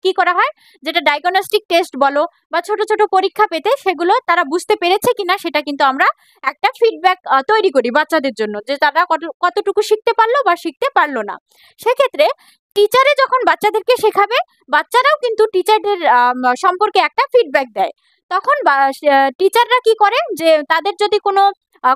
কি করা হয়, যেটা ডায়াগনস্টিক টেস্ট বলো বা ছোট ছোট পরীক্ষা পেতে, সেগুলো তারা বুঝতে পেরেছে কিনা, সেটা কিন্তু আমরা একটা ফিডব্যাক তৈরি করি বাচ্চাদের জন্য, যে তারা কতটুকু শিখতে পারলো বা শিখতে পারলো না। সেক্ষেত্রে টিচারে যখন বাচ্চাদেরকে শেখাবে, বাচ্চারাও কিন্তু টিচারদের সম্পর্কে একটা ফিডব্যাক দেয়। তখন টিচাররা কি করে, যে তাদের যদি কোনো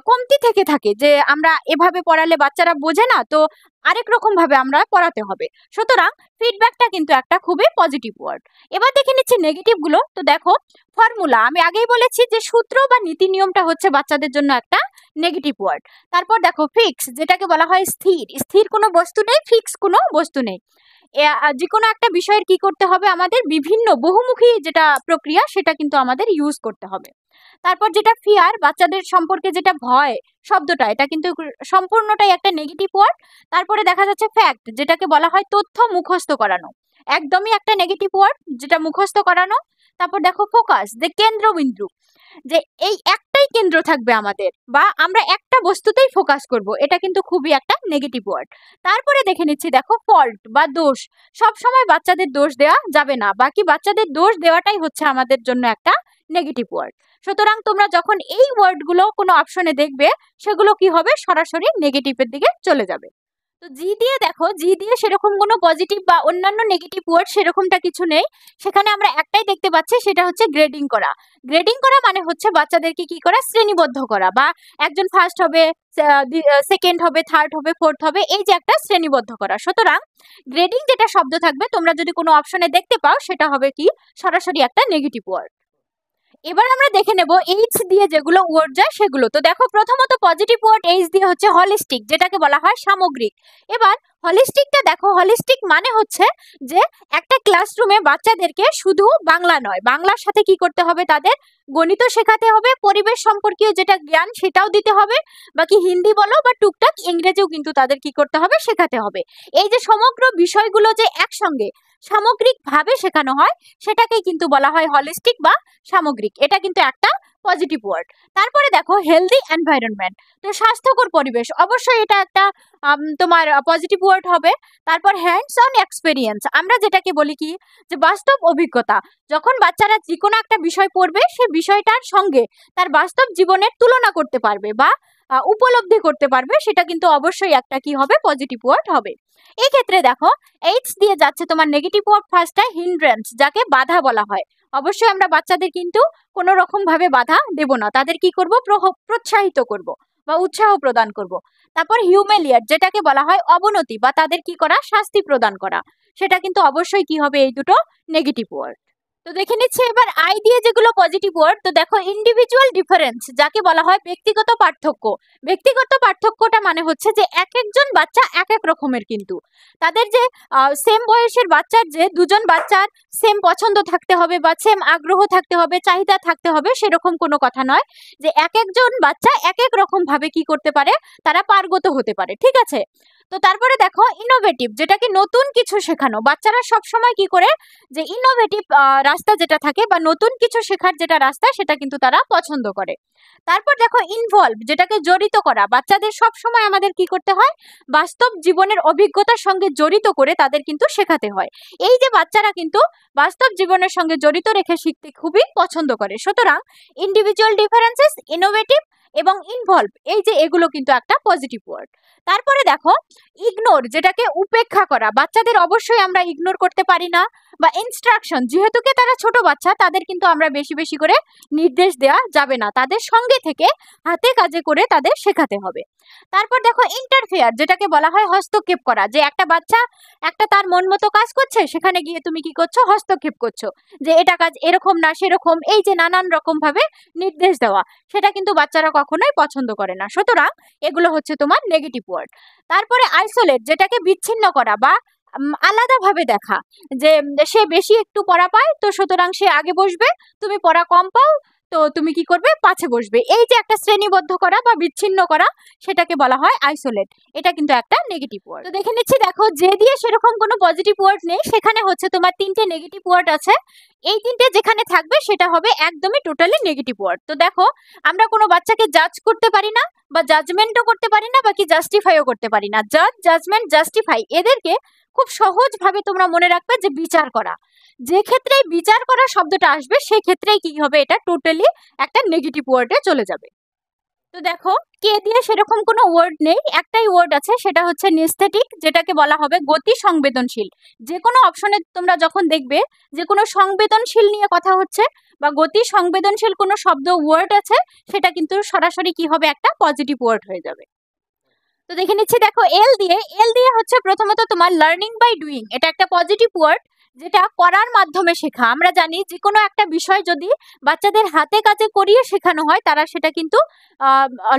কমতি থেকে থাকে, যে আমরা এভাবে পড়ালে বাচ্চারা বোঝে না, তো আরেক রকম ভাবে আমরা পড়াতে হবে। সুতরাং ফিডব্যাকটা কিন্তু একটা খুবই পজিটিভ ওয়ার্ড। এবার দেখে নিচ্ছি নেগেটিভ গুলো। তো দেখো ফর্মুলা, আমি আগেই বলেছি যে সূত্র বা নীতি নিয়মটা হচ্ছে বাচ্চাদের জন্য একটা নেগেটিভ ওয়ার্ড। তারপর দেখো ফিক্স, যেটাকে বলা হয় স্থির। স্থির কোনো বস্তু নেই, ফিক্স কোনো বস্তু নেই। যে কোনো একটা বিষয়ের কি করতে হবে, আমাদের বিভিন্ন বহুমুখী যেটা প্রক্রিয়া, সেটা কিন্তু আমাদের ইউজ করতে হবে। তারপর যেটা ফিয়ার, বাচ্চাদের সম্পর্কে যেটা ভয় শব্দটা, এটা কিন্তু সম্পূর্ণটাই একটা নেগেটিভ ওয়ার্ড। তারপরে দেখা যাচ্ছে ফ্যাক্ট, যেটাকে বলা হয় তথ্য মুখস্থ করানো, একদমই একটা নেগেটিভ ওয়ার্ড, যেটা মুখস্থ করানো। তারপর দেখো ফোকাস, যে কেন্দ্রবিন্দু, যে এই একটাই কেন্দ্র থাকবে আমাদের, বা আমরা একটা বস্তুতেই ফোকাস করব, এটা কিন্তু খুবই একটা নেগেটিভ ওয়ার্ড। তারপরে দেখে নিচ্ছি দেখো ফল্ট বা দোষ। সব সময় বাচ্চাদের দোষ দেওয়া যাবে না, বাকি বাচ্চাদের দোষ দেওয়াটাই হচ্ছে আমাদের জন্য একটা নেগেটিভ ওয়ার্ড। সুতরাং তোমরা যখন এই ওয়ার্ডগুলো কোনো অপশনে দেখবে, সেগুলো কি হবে, সরাসরি নেগেটিভের দিকে চলে যাবে। তো জি দিয়ে দেখো, জি দিয়ে সেরকম কোনো পজিটিভ বা অন্যান্য নেগেটিভ ওয়ার্ড সেরকমটা কিছু নেই। সেখানে আমরা একটাই দেখতে পাচ্ছি, সেটা হচ্ছে গ্রেডিং করা। গ্রেডিং করা মানে হচ্ছে বাচ্চাদেরকে কি করা, শ্রেণীবদ্ধ করা, বা একজন ফার্স্ট হবে, সেকেন্ড হবে, থার্ড হবে, ফোর্থ হবে, এই যে একটা শ্রেণীবদ্ধ করা। সুতরাং গ্রেডিং যেটা শব্দ থাকবে, তোমরা যদি কোনো অপশনে দেখতে পাও, সেটা হবে কি, সরাসরি একটা নেগেটিভ ওয়ার্ড। এবার আমরা দেখে নেব এইচ দিয়ে যেগুলো ওয়ার্ড যায় সেগুলো। তো দেখো প্রথমত পজিটিভ ওয়ার্ড এইচ দিয়ে হচ্ছে হলিস্টিক, যেটাকে বলা হয় সামগ্রিক। এবার হলিস্টিকটা দেখো, হলিস্টিক মানে হচ্ছে যে একটা ক্লাসরুমে বাচ্চাদেরকে শুধু বাংলা নয়, বাংলার সাথে কি করতে হবে, তাদের গণিত শেখাতে হবে, পরিবেশ সম্পর্কীয় যেটা জ্ঞান সেটাও দিতে হবে, বাকি হিন্দি বলো বা টুকটাক ইংরেজিও কিন্তু তাদের কি করতে হবে, শেখাতে হবে। এই যে সমগ্র বিষয়গুলো যে একসঙ্গে সামগ্রিকভাবে শেখানো হয় সেটাকেই কিন্তু বলা হয় হলিস্টিক বা সামগ্রিক। এটা কিন্তু একটা পজিটিভ ওয়ার্ড। তারপরে দেখো হেলদি এনভায়রনমেন্ট, তো স্বাস্থ্যকর পরিবেশ, অবশ্যই এটা একটা তোমার পজিটিভ ওয়ার্ড হবে। তারপর হ্যান্ডস অন এক্সপেরিয়েন্স, আমরা যেটাকে বলি কি যে বাস্তব অভিজ্ঞতা, যখন বাচ্চারা যে কোনো একটা বিষয় পড়বে সেই বিষয়টার সঙ্গে তার বাস্তব জীবনের তুলনা করতে পারবে বা উপলব্ধি করতে পারবে, সেটা কিন্তু অবশ্যই একটা কি হবে পজিটিভ ওয়ার্ড হবে। এই ক্ষেত্রে দেখো এইচ দিয়ে যাচ্ছে তোমার নেগেটিভ ওয়ার্ড ফার্স্টে হিন্ড্রেন্স, যাকে বাধা বলা হয়। অবশ্যই আমরা বাচ্চাদের কিন্তু কোনো রকম ভাবে বাধা দেব না, তাদের কি করব প্রোৎসাহিত করব বা উৎসাহ প্রদান করব। তারপর হিউমিলিয়েট, যেটাকে বলা হয় অবনতি বা তাদের কি করা শাস্তি প্রদান করা, সেটা কিন্তু অবশ্যই কি হবে এই দুটো নেগেটিভ ওয়ার্ড। তো দেখে নিচ্ছি এবার আই দিয়ে যেগুলো পজিটিভ ওয়ার্ড। তো দেখো ইন্ডিভিজুয়াল ডিফারেন্স, যাকে বলা হয় ব্যক্তিগত পার্থক্য। ব্যক্তিগত পার্থক্যটা মানে হচ্ছে যে এক একজন বাচ্চা এক এক রকমের, কিন্তু তাদের যে সেম বয়সের বাচ্চার যে দুজন বাচ্চার সেম পছন্দ থাকতে হবে বা সেম আগ্রহ থাকতে হবে, চাহিদা থাকতে হবে, সেরকম কোনো কথা নয়। যে এক একজন বাচ্চা এক এক রকম ভাবে কি করতে পারে, তারা পার্গত হতে পারে, ঠিক আছে। তো তারপরে দেখো ইনোভেটিভ, যেটাকে নতুন কিছু শেখানো। বাচ্চারা সব সময় কি করে যে ইনোভেটিভ রাস্তা যেটা থাকে বা নতুন কিছু শেখার যেটা রাস্তা, সেটা কিন্তু তারা পছন্দ করে। তারপর দেখো ইনভলভ, যেটাকে জড়িত করা। বাচ্চাদের সব সময় আমাদের কি করতে হয়, বাস্তব জীবনের অভিজ্ঞতার সঙ্গে জড়িত করে তাদের কিন্তু শেখাতে হয়। এই যে বাচ্চারা কিন্তু বাস্তব জীবনের সঙ্গে জড়িত রেখে শিখতে খুবই পছন্দ করে। সুতরাং ইন্ডিভিজুয়াল ডিফারেন্সেস, ইনোভেটিভ এবং ইনভলভ, এই যে এগুলো কিন্তু একটা পজিটিভ ওয়ার্ড। তারপরে দেখো ইগনোর, যেটাকে উপেক্ষা করা। বাচ্চাদের অবশ্যই আমরা ইগনোর করতে পারি না, বা ইনস্ট্রাকশন, যেহেতুকে তারা ছোট বাচ্চা, তাদের কিন্তু আমরা বেশি বেশি করে নির্দেশ দেওয়া যাবে না, তাদের সঙ্গে থেকে হাতে কাজে করে তাদের শেখাতে হবে। তারপর দেখো ইন্টারফেয়ার, যেটাকে বলা হয় হস্তক্ষেপ করা। যে একটা বাচ্চা একটা তার মন মতো কাজ করছে, সেখানে গিয়ে তুমি কি করছো, হস্তক্ষেপ করছো, যে এটা কাজ এরকম না সেরকম, এই যে নানান রকম ভাবে নির্দেশ দেওয়া, সেটা কিন্তু বাচ্চারা কখনোই পছন্দ করে না। সুতরাং এগুলো হচ্ছে তোমার নেগেটিভ ওয়ার্ড। তারপরে আইসোলেট, যেটাকে বিচ্ছিন্ন করা বা আলাদাভাবে দেখা। যে সে বেশি একটু পড়া পায়, তো সুতরাং সে আগে বসবে, তুমি পড়া কম পাও, তো তুমি কি করবে, পাছে বসবে। এই যে একটা শ্রেণীবদ্ধ করা বা বিচ্ছিন্ন করা, সেটাকে বলা হয় আইসোলেট। এটা কিন্তু একটা নেগেটিভ ওয়ার্ড। তো দেখে নিচ্ছি, দেখো যে দিয়ে সেরকম কোনো পজিটিভ ওয়ার্ড নেই, সেখানে হচ্ছে তোমার তিনটে নেগেটিভ ওয়ার্ড আছে। এই তিনটে যেখানে থাকবে সেটা হবে একদমই টোটালি নেগেটিভ ওয়ার্ড। তো দেখো আমরা কোনো বাচ্চাকে জাজ করতে পারি না, বা জাজমেন্টও করতে পারি না, বা কি জাস্টিফাইও করতে পারি না। জাজ, জাজমেন্ট, জাস্টিফাই, এদেরকে খুব সহজভাবে তোমরা মনে রাখবে যে বিচার করা। যে ক্ষেত্রেই বিচার করা শব্দটা আসবে, সেই ক্ষেত্রেই কি হবে, এটা টোটালি একটা নেগেটিভ ওয়ার্ডে চলে যাবে। তো দেখো কে দিয়ে সেরকম কোনো ওয়ার্ড নেই, একটাই ওয়ার্ড আছে, সেটা হচ্ছে নিস্থেটিক, যেটাকে বলা হবে গতি সংবেদনশীল। যে কোনো অপশনে তোমরা যখন দেখবে যে কোনো সংবেদনশীল নিয়ে কথা হচ্ছে বা গতি সংবেদনশীল কোনো শব্দ ওয়ার্ড আছে, সেটা কিন্তু সরাসরি কি হবে, একটা পজিটিভ ওয়ার্ড হয়ে যাবে। তো দেখে নিচ্ছি, দেখো এল দিয়ে, এল দিয়ে হচ্ছে প্রথমত তোমার লার্নিং বাই ডুইং। এটা একটা পজিটিভ ওয়ার্ড, যেটা করার মাধ্যমে শেখা। আমরা জানি যে কোনো একটা বিষয় যদি বাচ্চাদের হাতে কাজে করিয়ে শেখানো হয়, তারা সেটা কিন্তু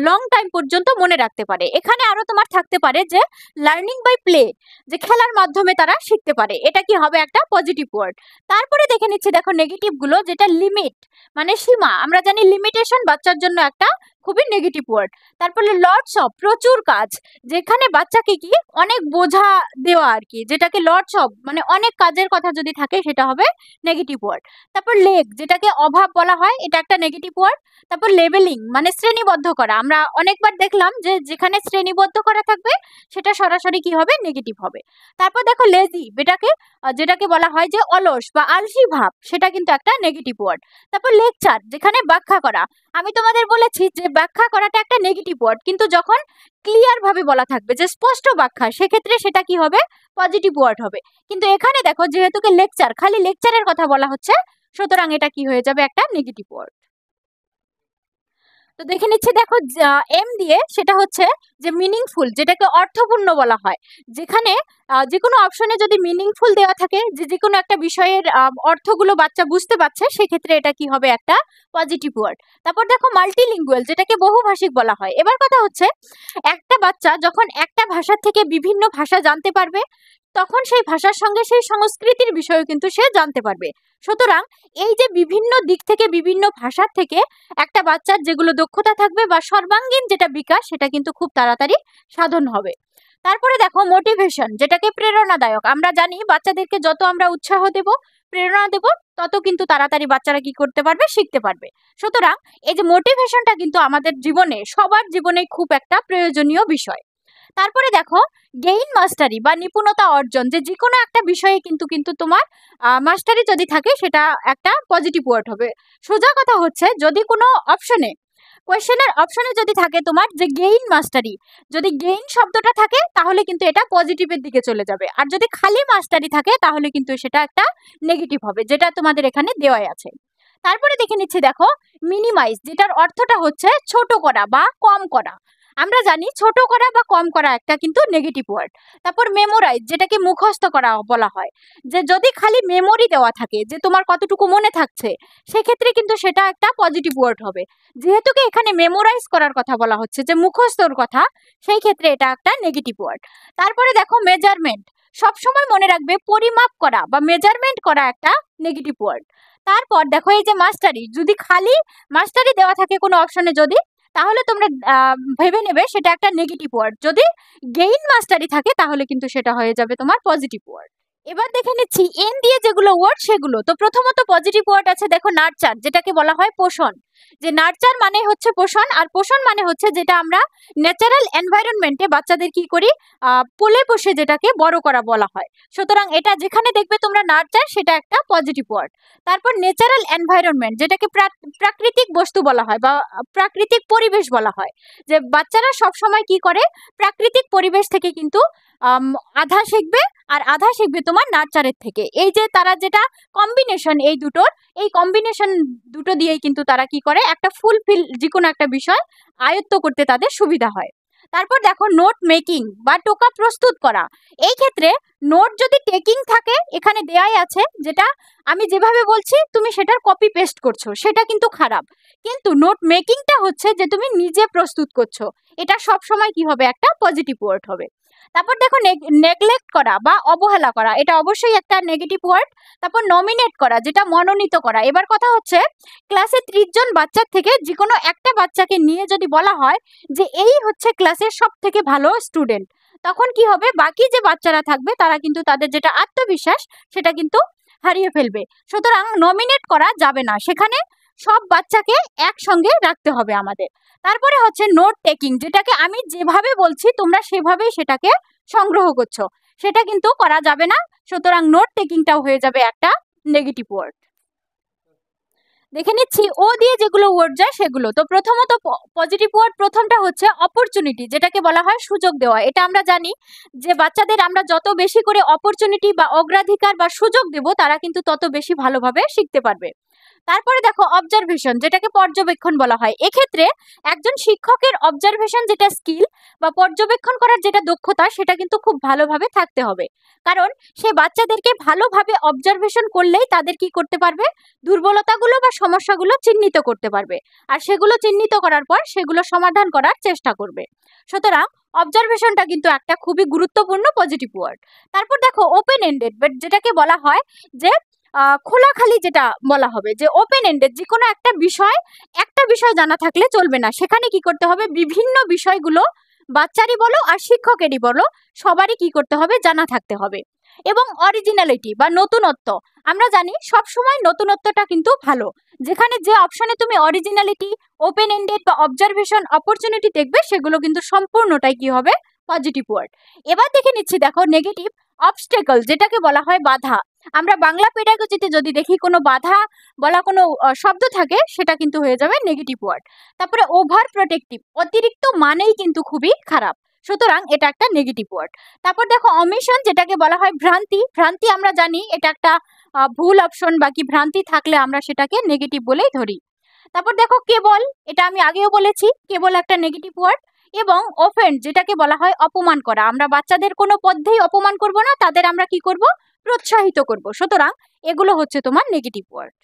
লং টাইম পর্যন্ত মনে রাখতে পারে। এখানে আরো তোমার থাকতে পারে যে লার্নিং বাই প্লে, যে খেলার মাধ্যমে তারা শিখতে পারে, এটা কি হবে, একটা পজিটিভ ওয়ার্ড। তারপরে দেখে নিচ্ছি, দেখো নেগেটিভ গুলো, যেটা লিমিট মানে সীমা। আমরা জানি লিমিটেশন বাচ্চার জন্য একটা খুবই নেগেটিভ ওয়ার্ড। তারপরে লটস অফ, প্রচুর কাজ, যেখানে বাচ্চাকে কি অনেক বোঝা দেওয়া আর কি, যেটাকে লটস অফ মানে অনেক কাজের কথা যদি থাকে, সেটা হবে নেগেটিভ ওয়ার্ড। তারপর লেগ, যেটাকে অভাব বলা হয়, এটা একটা নেগেটিভ ওয়ার্ড। তারপর লেবেলিং মানে শ্রেণীবদ্ধ করা। আমরা অনেকবার দেখলাম যে যেখানে শ্রেণীবদ্ধ করা থাকবে, সেটা সরাসরি কি হবে, নেগেটিভ হবে। তারপর দেখো লেজি, যেটাকে বলা হয় যে অলস বা আলসি ভাব, সেটা কিন্তু একটা নেগেটিভ ওয়ার্ড। তারপর লেকচার, যেখানে ব্যাখ্যা করা। আমি তোমাদের বলেছি যে ব্যাখ্যা করাটা একটা নেগেটিভ ওয়ার্ড, কিন্তু যখন ক্লিয়ার ভাবে বলা থাকবে, যে স্পষ্ট ব্যাখ্যা, সেক্ষেত্রে সেটা কি হবে, পজিটিভ ওয়ার্ড হবে। কিন্তু এখানে দেখো যেহেতু লেকচার, খালি লেকচারের কথা বলা হচ্ছে, সুতরাং এটা কি হয়ে যাবে, একটা নেগেটিভ ওয়ার্ড। তো দেখে নিচ্ছি, দেখো এম দিয়ে, সেটা হচ্ছে যে মিনিংফুল, যেটাকে অর্থপূর্ণ বলা হয়। যেখানে যে কোনো অপশনে যদি মিনিংফুল দেওয়া থাকে, যে কোনো একটা বিষয়ের অর্থগুলো বাচ্চা বুঝতে পারছে, সেক্ষেত্রে এটা কি হবে, একটা পজিটিভ ওয়ার্ড। তারপর দেখো মাল্টিলিঙ্গুয়াল, যেটাকে বহুভাষিক বলা হয়। এবার কথা হচ্ছে একটা বাচ্চা যখন একটা ভাষা থেকে বিভিন্ন ভাষা জানতে পারবে, তখন সেই ভাষার সঙ্গে সেই সংস্কৃতির বিষয় কিন্তু সে জানতে পারবে। সুতরাং এই যে বিভিন্ন দিক থেকে বিভিন্ন ভাষার থেকে একটা বাচ্চার যেগুলো দক্ষতা থাকবে বা সর্বাঙ্গীন যেটা বিকাশ, সেটা কিন্তু খুব তাড়াতাড়ি সাধন হবে। তারপরে দেখো মোটিভেশন, যেটাকে প্রেরণাদায়ক। আমরা জানি বাচ্চাদেরকে যত আমরা উৎসাহ দেব, প্রেরণা দেব, তত কিন্তু তাড়াতাড়ি বাচ্চারা কি করতে পারবে, শিখতে পারবে। সুতরাং এই যে মোটিভেশনটা কিন্তু আমাদের জীবনে, সবার জীবনে খুব একটা প্রয়োজনীয় বিষয়। তারপরে দেখো গেইন মাস্টারি বা নিপুণতা অর্জন, যে কোনো একটা বিষয়ে কিন্তু কিন্তু তোমার মাস্টারি যদি থাকে সেটা একটা পজিটিভ ওয়ার্ড হবে। সোজা কথা হচ্ছে, যদি কোনো অপশনে, কোয়েশ্চেনের অপশনে যদি থাকে তোমার যে গেইন মাস্টারি, যদি গেইন শব্দটা থাকে তাহলে কিন্তু এটা পজিটিভের দিকে চলে যাবে, আর যদি খালি মাস্টারি থাকে তাহলে কিন্তু সেটা একটা নেগেটিভ হবে, যেটা তোমাদের এখানে দেওয়াই আছে। তারপরে দেখে নিচ্ছি, দেখো মিনিমাইজ, যেটার অর্থটা হচ্ছে ছোট করা বা কম করা। আমরা জানি ছোট করা বা কম করা একটা কিন্তু নেগেটিভ ওয়ার্ড। তারপর মেমোরাইজ, যেটাকে মুখস্থ করা বলা হয়, যে যদি খালি মেমোরি দেওয়া থাকে যে তোমার কতটুকু মনে থাকছে, সেক্ষেত্রে কিন্তু সেটা একটা পজিটিভ ওয়ার্ড হবে। যেহেতু কি এখানে মেমোরাইজ করার কথা বলা হচ্ছে, যে মুখস্থর কথা, সেই ক্ষেত্রে এটা একটা নেগেটিভ ওয়ার্ড। তারপরে দেখো মেজারমেন্ট, সবসময় মনে রাখবে পরিমাপ করা বা মেজারমেন্ট করা একটা নেগেটিভ ওয়ার্ড। তারপর দেখো এই যে মাস্টারি, যদি খালি মাস্টারি দেওয়া থাকে কোনো অপশনে যদি, তাহলে তোমরা ভেবে নেবে সেটা একটা নেগেটিভ ওয়ার্ড। যদি গেইন মাস্টারি থাকে তাহলে কিন্তু সেটা হয়ে যাবে তোমার পজিটিভ ওয়ার্ড। এবার দেখে নিচ্ছি এন দিয়ে যেগুলো ওয়ার্ড সেগুলো। তো প্রথমত পজিটিভ ওয়ার্ড আছে, দেখো নার্চার, যেটাকে বলা হয় পোষণ। যে নার্চার মানে হচ্ছে পোষণ, আর পোষণ মানে হচ্ছে যেটা আমরা ন্যাচারাল এনভায়রনমেন্টে বাচ্চাদের কি করি, পোলে পোষে যেটাকে বড় করা বলা হয়। সুতরাং এটা যেখানে দেখবে তোমরা নার্চার, সেটা একটা পজিটিভ ওয়ার্ড। তারপর ন্যাচারাল এনভায়রনমেন্ট, যেটাকে প্রাকৃতিক বস্তু বলা হয় বা প্রাকৃতিক পরিবেশ বলা হয়। যে বাচ্চারা সব সময় কি করে, প্রাকৃতিক পরিবেশ থেকে কিন্তু আধা শিখবে, আর আধা শিখবে তোমার নার্চারের থেকে। এই যে তারা যেটা কম্বিনেশন এই দুটোর, এই কম্বিনেশন দুটো দিয়েই কিন্তু তারা কি করে, একটা ফুলফিল যে কোনো একটা বিষয় আয়ত্ত করতে তাদের সুবিধা হয়। তারপর দেখো নোট মেকিং বা টোকা প্রস্তুত করা। এই ক্ষেত্রে নোট যদি টেকিং থাকে, এখানে দেয়াই আছে, যেটা আমি যেভাবে বলছি তুমি সেটার কপি পেস্ট করছো, সেটা কিন্তু খারাপ। কিন্তু নোট মেকিংটা হচ্ছে যে তুমি নিজে প্রস্তুত করছো, এটা সব সময় কি হবে, একটা পজিটিভ ওয়ার্ড হবে। তারপর দেখো নেগলেক্ট করা বা অবহেলা করা, এটা অবশ্যই একটা নেগেটিভ ওয়ার্ড। তারপর নমিনেট করা, যেটা মনোনীত করা। এবার কথা হচ্ছে, ক্লাসে 30 জন বাচ্চার থেকে যে কোনো একটা বাচ্চাকে নিয়ে যদি বলা হয় যে এই হচ্ছে ক্লাসের সব থেকে ভালো স্টুডেন্ট, তখন কি হবে, বাকি যে বাচ্চারা থাকবে তারা কিন্তু তাদের যেটা আত্মবিশ্বাস সেটা কিন্তু হারিয়ে ফেলবে। সুতরাং নমিনেট করা যাবে না, সেখানে সব বাচ্চাকে একসঙ্গে রাখতে হবে আমাদের। তারপরে হচ্ছে নোট টেকিং, যেটাকে আমি যেভাবে বলছি তোমরা সেভাবেই সেটাকে সংগ্রহ করছো, সেটা কিন্তু করা যাবে না। সুতরাং নোট টেকিংটাও হয়ে যাবে একটা নেগেটিভ ওয়ার্ড। দেখে নিচ্ছি ও দিয়ে যেগুলো ওয়ার্ড যায় সেগুলো। তো প্রথমত পজিটিভ ওয়ার্ড প্রথমটা হচ্ছে অপরচুনিটি, যেটাকে বলা হয় সুযোগ দেওয়া। এটা আমরা জানি যে বাচ্চাদের আমরা যত বেশি করে অপরচুনিটি বা অগ্রাধিকার বা সুযোগ দেব, তারা কিন্তু তত বেশি ভালোভাবে শিখতে পারবে। তারপরে দেখো অবজারভেশন, যেটাকে পর্যবেক্ষণ বলা হয়। এক্ষেত্রে একজন শিক্ষকের অবজারভেশন যেটা স্কিল বা পর্যবেক্ষণ করার যেটা দক্ষতা, সেটা কিন্তু খুব ভালোভাবে থাকতে হবে। কারণ সে বাচ্চাদেরকে ভালোভাবে অবজারভেশন করলেই তাদের কি করতে পারবে, দুর্বলতাগুলো বা সমস্যাগুলো চিহ্নিত করতে পারবে, আর সেগুলো চিহ্নিত করার পর সেগুলো সমাধান করার চেষ্টা করবে। সুতরাং অবজারভেশনটা কিন্তু একটা খুবই গুরুত্বপূর্ণ পজিটিভ ওয়ার্ড। তারপর দেখো ওপেন এন্ডেড, যেটাকে বলা হয় যে খোলাখালি, যেটা বলা হবে যে ওপেন এন্ডেড, যে কোনো একটা বিষয় জানা থাকলে চলবে না, সেখানে কি করতে হবে, বিভিন্ন বিষয়গুলো বাচ্চারই বলো আর শিক্ষকেরই বলো, সবারই কি করতে হবে, জানা থাকতে হবে। এবং অরিজিনালিটি বা নতুনত্ব, আমরা জানি সব সময় নতুনত্বটা কিন্তু ভালো। যেখানে যে অপশনে তুমি অরিজিনালিটি, ওপেন এন্ডেড বা অবজারভেশন, অপরচুনিটি দেখবে, সেগুলো কিন্তু সম্পূর্ণটাই কি হবে, পজিটিভ ওয়ার্ড। এবার দেখে নিচ্ছি, দেখো নেগেটিভ অবস্টেকল, যেটাকে বলা হয় বাধা। আমরা বাংলা পেডাগজিতে যদি দেখি কোনো বাধা বলা কোনো শব্দ থাকে, সেটা কিন্তু হয়ে যাবে নেগেটিভ ওয়ার্ড। তারপরে ওভার প্রোটেক্টিভ, অতিরিক্ত মানেই কিন্তু খুবই খারাপ, সুতরাং এটা একটা নেগেটিভ ওয়ার্ড। তারপর দেখো অমিশন, যেটাকে বলা হয় ভ্রান্তি। ভ্রান্তি আমরা জানি এটা একটা ভুল অপশন, বাকি ভ্রান্তি থাকলে আমরা সেটাকে নেগেটিভ বলেই ধরি। তারপর দেখো কেবল, এটা আমি আগেও বলেছি, কেবল একটা নেগেটিভ ওয়ার্ড। এবং অফেন্ড, যেটাকে বলা হয় অপমান করা। আমরা বাচ্চাদের কোনো পদ্ধেই অপমান করব না, তাদের আমরা কি করব, প্রোৎসাহিত করব। সুতরাং এগুলো হচ্ছে তোমার নেগেটিভ ওয়ার্ড।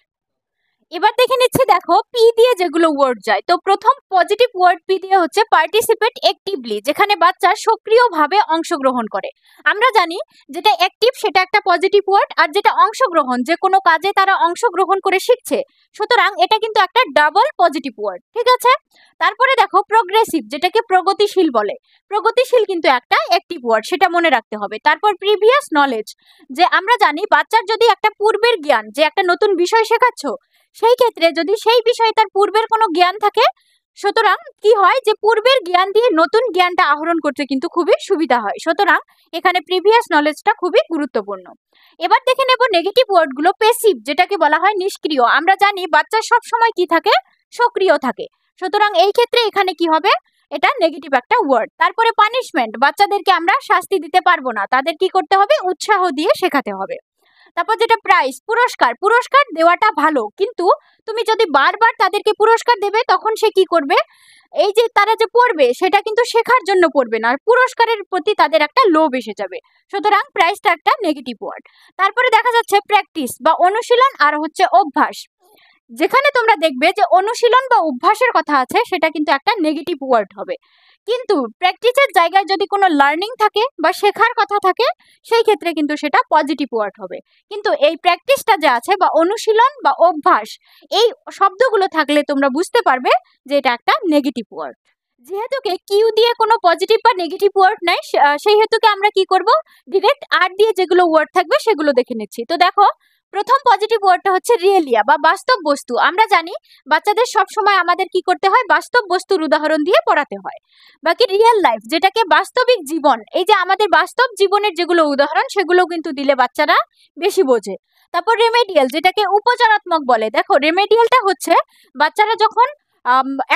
এবার দেখে নিচ্ছি, দেখো পি দিয়ে যেগুলো ওয়ার্ড যায়, তো প্রথম পজিটিভ ওয়ার্ড পি দিয়ে হচ্ছে পার্টিসিপেট অ্যাক্টিভলি, যেখানে বাচ্চা সক্রিয়ভাবে অংশগ্রহণ করে। আমরা জানি যেটা অ্যাক্টিভ সেটা একটা পজিটিভ ওয়ার্ড, আর যেটা অংশগ্রহণ, যে কোনো কাজে তারা অংশগ্রহণ করে শিখছে, সুতরাং এটা কিন্তু একটা ডাবল পজিটিভ ওয়ার্ড, ঠিক আছে। তারপরে দেখো প্রোগ্রেসিভ, যেটাকে প্রগতিশীল বলে, প্রগতিশীল কিন্তু একটা অ্যাক্টিভ ওয়ার্ড, সেটা মনে রাখতে হবে। তারপর প্রিভিয়াস নলেজ, যে আমরা জানি বাচ্চার যদি একটা পূর্বের জ্ঞান, যে একটা নতুন বিষয় শেখাচ্ছ, সেই ক্ষেত্রে যদি সেই বিষয়ে তার পূর্বের কোনো জ্ঞান থাকে, সুতরাং কি হয় যে পূর্বের জ্ঞান দিয়ে নতুন জ্ঞানটা আহরণ করতে কিন্তু খুবই সুবিধা হয়, সুতরাং এখানে প্রিভিয়াস নলেজটা খুবই গুরুত্বপূর্ণ। এবার দেখে নেব নেগেটিভ ওয়ার্ডগুলো। প্যাসিভ, যেটাকে বলা হয় নিষ্ক্রিয়, আমরা জানি বাচ্চা সব সময় কি থাকে, সক্রিয় থাকে, সুতরাং এই ক্ষেত্রে এখানে কি হবে, এটা নেগেটিভ একটা ওয়ার্ড। তারপরে পানিশমেন্ট, বাচ্চাদেরকে আমরা শাস্তি দিতে পারবো না, তাদের কি করতে হবে, উৎসাহ দিয়ে শেখাতে হবে। তারপর যেটা প্রাইজ, পুরস্কার, পুরস্কার দেওয়াটা ভালো, কিন্তু তুমি যদি বারবার তাদেরকে পুরস্কার দেবে তখন সে কি করবে, এই যে তারা যে পড়বে সেটা কিন্তু শেখার জন্য পড়বে না, পুরস্কারের প্রতি তাদের একটা লোভ এসে যাবে, সুতরাং প্রাইজটা একটা নেগেটিভ ওয়ার্ড। তারপরে দেখা যাচ্ছে প্র্যাকটিস বা অনুশীলন আর হচ্ছে অভ্যাস, যেখানে তোমরা দেখবে যে অনুশীলন বা অভ্যাসের কথা আছে সেটা কিন্তু একটা নেগেটিভ ওয়ার্ড হবে, কিন্তু প্র্যাকটিসের জায়গায় যদি কোনো লার্নিং থাকে বা শেখার কথা থাকে সেই ক্ষেত্রে কিন্তু সেটা পজিটিভ ওয়ার্ড হবে। কিন্তু এই প্র্যাকটিসটা যে আছে বা অনুশীলন বা অভ্যাস, এই শব্দগুলো থাকলে তোমরা বুঝতে পারবে যে এটা একটা নেগেটিভ ওয়ার্ড। যেহেতুকে কিউ দিয়ে কোনো পজিটিভ বা নেগেটিভ ওয়ার্ড নাই, সেই হেতুকে আমরা কি করব, ডিরেক্ট আর দিয়ে যেগুলো ওয়ার্ড থাকবে সেগুলো দেখে নিচ্ছি। তো দেখো প্রথম পজিটিভ ওয়ার্ডটা হচ্ছে রিয়েলিয়া বা বাস্তব বস্তু। আমরা জানি বাচ্চাদের সব সময় আমাদের কি করতে হয়, বাস্তব বস্তুর উদাহরণ দিয়ে পড়াতে হয়। বাকি রিয়েল লাইফ, যেটাকে বাস্তবিক জীবন, এই যে আমাদের বাস্তব জীবনের যেগুলো উদাহরণ সেগুলো কিন্তু দিলে বাচ্চারা বেশি বোঝে। তারপর রেমেডিয়াল, যেটাকে উপচারাত্মক বলে। দেখো রেমেডিয়ালটা হচ্ছে বাচ্চারা যখন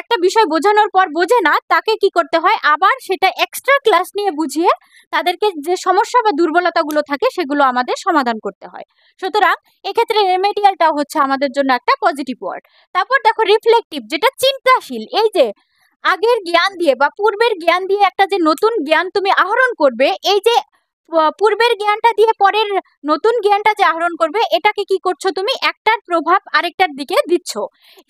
একটা বিষয় বোঝানোর পর বোঝে না, তাকে কি করতে হয়, আবার সেটা এক্সট্রা ক্লাস নিয়ে বুঝিয়ে তাদেরকে যে সমস্যা বা দুর্বলতাগুলো থাকে সেগুলো আমাদের সমাধান করতে হয়, সুতরাং এক্ষেত্রে রেমেডিয়ালটাও হচ্ছে আমাদের জন্য একটা পজিটিভ ওয়ার্ড। তারপর দেখো রিফ্লেকটিভ, যেটা চিন্তাশীল, এই যে আগের জ্ঞান দিয়ে বা পূর্বের জ্ঞান দিয়ে একটা যে নতুন জ্ঞান তুমি আহরণ করবে, এই যে পূর্বের জ্ঞানটা দিয়ে পরের নতুন জ্ঞানটা যে আহরণ করবে, এটাকে কি করছো তুমি, একটার প্রভাব আরেকটার দিকে দিচ্ছ,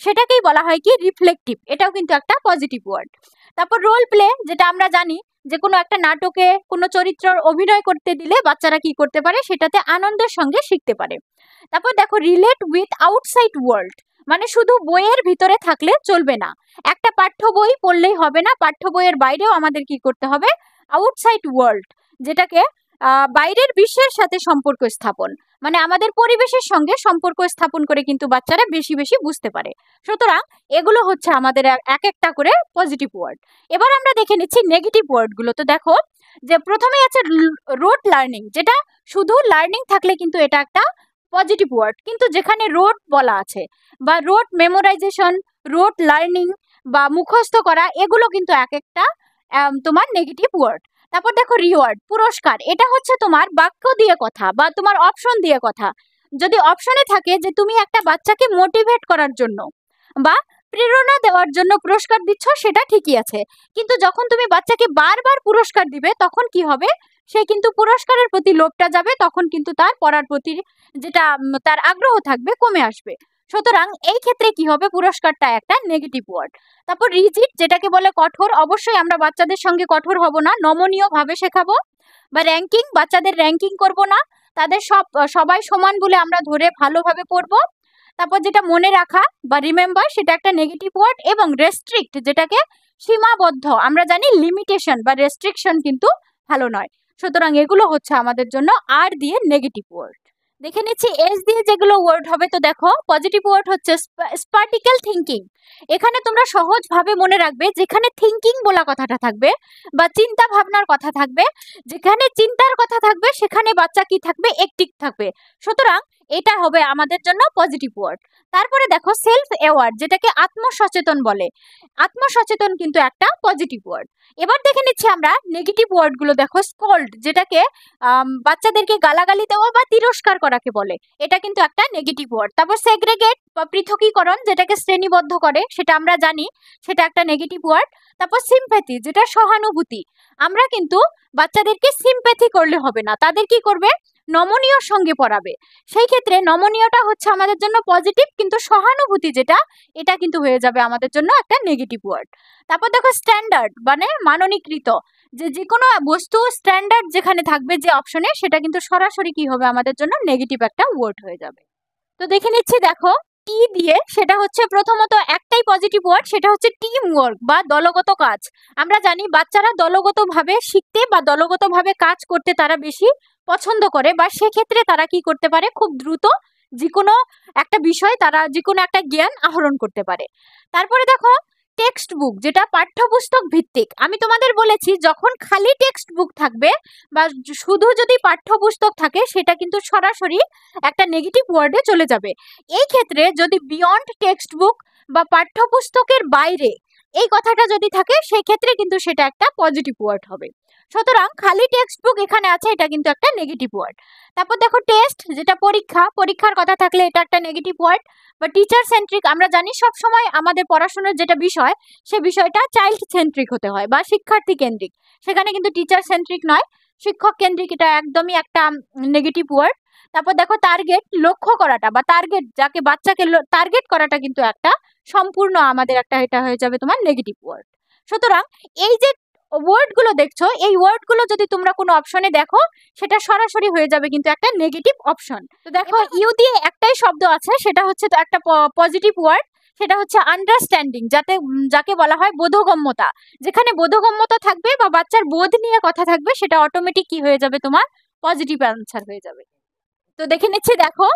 সেটাকেই বলা হয় কি রিফ্লেকটিভ, এটাও কিন্তু একটা পজিটিভ ওয়ার্ড। তারপর রোল প্লে, যেটা আমরা জানি যে কোনো একটা নাটকে কোনো চরিত্রের অভিনয় করতে দিলে বাচ্চারা কি করতে পারে, সেটাতে আনন্দের সঙ্গে শিখতে পারে। তারপর দেখো রিলেট উইথ আউটসাইড ওয়ার্ল্ড, মানে শুধু বইয়ের ভিতরে থাকলে চলবে না, একটা পাঠ্য বই পড়লেই হবে না, পাঠ্য বইয়ের বাইরেও আমাদের কি করতে হবে, আউটসাইড ওয়ার্ল্ড, যেটাকে বাইরের বিশ্বের সাথে সম্পর্ক স্থাপন, মানে আমাদের পরিবেশের সঙ্গে সম্পর্ক স্থাপন করে কিন্তু বাচ্চারা বেশি বেশি বুঝতে পারে, সুতরাং এগুলো হচ্ছে আমাদের এক একটা করে পজিটিভ ওয়ার্ড। এবার আমরা দেখে নিচ্ছি নেগেটিভ ওয়ার্ডগুলো। তো দেখো যে প্রথমেই আছে রোট লার্নিং, যেটা শুধু লার্নিং থাকলে কিন্তু এটা একটা পজিটিভ ওয়ার্ড, কিন্তু যেখানে রোট বলা আছে বা রোট মেমোরাইজেশন, রোট লার্নিং বা মুখস্থ করা, এগুলো কিন্তু এক একটা তোমার নেগেটিভ ওয়ার্ড। তারপর দেখো রিওয়ার্ড, পুরস্কার, এটা হচ্ছে তোমার বাক্য দিয়ে কথা বা তোমার অপশন দিয়ে কথা, যদি অপশনে থাকে যে তুমি একটা বাচ্চাকে মোটিভেট করার জন্য বা প্রেরণা দেওয়ার জন্য পুরস্কার দিচ্ছ, সেটা ঠিকই আছে, কিন্তু যখন তুমি বাচ্চাকে বারবার পুরস্কার দিবে তখন কি হবে, সে কিন্তু পুরস্কারের প্রতি লোভটা যাবে, তখন কিন্তু তার পড়ার প্রতি যেটা তার আগ্রহ থাকবে কমে আসবে, সুতরাং এই ক্ষেত্রে কি হবে, পুরস্কারটা একটা নেগেটিভ ওয়ার্ড। তারপর রিজিড, যেটাকে বলে কঠোর, অবশ্যই আমরা বাচ্চাদের সঙ্গে কঠোর হব না, নমনীয় ভাবে শেখাবো। বা র্যাঙ্কিং, বাচ্চাদের র্যাঙ্কিং করব না, তাদের সবাই সমান বলে আমরা ধরে ভালোভাবে পড়বো। তারপর যেটা মনে রাখা বা রিমেম্বার, সেটা একটা নেগেটিভ ওয়ার্ড। এবং রেস্ট্রিক্ট, যেটাকে সীমাবদ্ধ, আমরা জানি লিমিটেশন বা রেস্ট্রিকশন কিন্তু ভালো নয়, সুতরাং এগুলো হচ্ছে আমাদের জন্য আর দিয়ে নেগেটিভ ওয়ার্ড। দেখে নিচ্ছি এস দিয়ে যেগুলো ওয়ার্ড হবে। তো দেখো পজিটিভ ওয়ার্ড হচ্ছে স্পার্টিক্যাল থিঙ্কিং, এখানে তোমরা সহজভাবে মনে রাখবে, যেখানে থিঙ্কিং বলা কথাটা থাকবে বা চিন্তা ভাবনার কথা থাকবে, যেখানে চিন্তার কথা থাকবে সেখানে বাচ্চা কি থাকবে, অ্যাক্টিভ থাকবে, সুতরাং এটা হবে আমাদের জন্য পজিটিভ ওয়ার্ড। তারপরে দেখো সেলফ অ্যাওয়ার্ড, যেটাকে আত্মসচেতন বলে, আত্মসচেতন কিন্তু একটা পজিটিভ ওয়ার্ড। এবার দেখে নিচ্ছি আমরা নেগেটিভ ওয়ার্ডগুলো। দেখো স্কল্ড, যেটাকে বাচ্চাদেরকে গালাগালি দেওয়া বা তিরস্কার করাকে বলে, এটা কিন্তু একটা নেগেটিভ ওয়ার্ড। তারপর সেগ্রেগেট বা পৃথকীকরণ, যেটাকে শ্রেণীবদ্ধ করে, সেটা আমরা জানি সেটা একটা নেগেটিভ ওয়ার্ড। তারপর সিম্প্যাথি, যেটা সহানুভূতি, আমরা কিন্তু বাচ্চাদেরকে সিম্প্যাথি করলে হবে না, তাদের কি করবে, নমনীয়র সঙ্গে পড়াবে। সেই ক্ষেত্রে নমনীয়টা হচ্ছে আমাদের জন্য পজিটিভ, কিন্তু সহানুভূতি যেটা, এটা কিন্তু হয়ে যাবে আমাদের জন্য একটা নেগেটিভ ওয়ার্ড। তারপর দেখো স্ট্যান্ডার্ড মানে মাননীকৃত, যে কোনো বস্তু স্ট্যান্ডার্ড যেখানে থাকবে যে অপশনে, সেটা কিন্তু সরাসরি কি হবে আমাদের জন্য নেগেটিভ একটা ওয়ার্ড হয়ে যাবে। তো দেখে নিচ্ছি, দেখো টি দিয়ে, সেটা হচ্ছে প্রথমত একটাই পজিটিভ ওয়ার্ড, সেটা হচ্ছে টিম ওয়ার্ক বা দলগত কাজ। আমরা জানি বাচ্চারা দলগতভাবে শিখতে বা দলগতভাবে কাজ করতে তারা বেশি পছন্দ করে, বা সেক্ষেত্রে তারা কি করতে পারে, খুব দ্রুত যে কোনো একটা বিষয় তারা যে কোনো একটা জ্ঞান আহরণ করতে পারে। তারপরে দেখো টেক্সট বুক, যেটা পাঠ্যপুস্তক ভিত্তিক। আমি তোমাদের বলেছি যখন খালি টেক্সট বুক থাকবে বা শুধু যদি পাঠ্যপুস্তক থাকে, সেটা কিন্তু সরাসরি একটা নেগেটিভ ওয়ার্ডে চলে যাবে। এই ক্ষেত্রে যদি বিয়ন্ড টেক্সট বুক বা পাঠ্যপুস্তকের বাইরে এই কথাটা যদি থাকে, সেই ক্ষেত্রে কিন্তু সেটা একটা পজিটিভ ওয়ার্ড হবে। সুতরাং খালি টেক্সট বুক এখানে আছে, এটা কিন্তু একটা নেগেটিভ ওয়ার্ড। তারপর দেখো টেস্ট, যেটা পরীক্ষা, পরীক্ষার কথা থাকলে এটা একটা নেগেটিভ ওয়ার্ড। বা টিচার সেন্ট্রিক, আমরা জানি সব সময় আমাদের পড়াশোনার যেটা বিষয়, সে বিষয়টা চাইল্ড সেন্ট্রিক হতে হয় বা শিক্ষার্থী কেন্দ্রিক, সেখানে কিন্তু টিচার সেন্ট্রিক নয়, শিক্ষক কেন্দ্রিক, এটা একদমই একটা নেগেটিভ ওয়ার্ড। তারপর দেখো টার্গেট, লক্ষ্য করাটা বা টার্গেট, যাকে বাচ্চাকে টার্গেট করাটা কিন্তু একটা সম্পূর্ণ আমাদের একটা, এটা হয়ে যাবে তোমার নেগেটিভ ওয়ার্ড। সুতরাং এই যে ওয়ার্ড গুলো দেখছো, এই ওয়ার্ড গুলো যদি তোমরা কোনো অপশনে দেখো, সেটা সরাসরি হয়ে যাবে কিন্তু একটা নেগেটিভ অপশন। তো দেখো ইউ দিয়ে একটাই শব্দ আছে, সেটা হচ্ছে তো একটা পজিটিভ ওয়ার্ড, সেটা হচ্ছে আন্ডারস্ট্যান্ডিং, যাকে বলা হয় বোধগম্যতা। যেখানে বোধগম্যতা থাকবে বা বাচ্চার বোধ নিয়ে কথা থাকবে, সেটা অটোমেটিক কি হয়ে যাবে, তোমার পজিটিভ অ্যান্সার হয়ে যাবে। তো দেখে নিচ্ছি, দেখো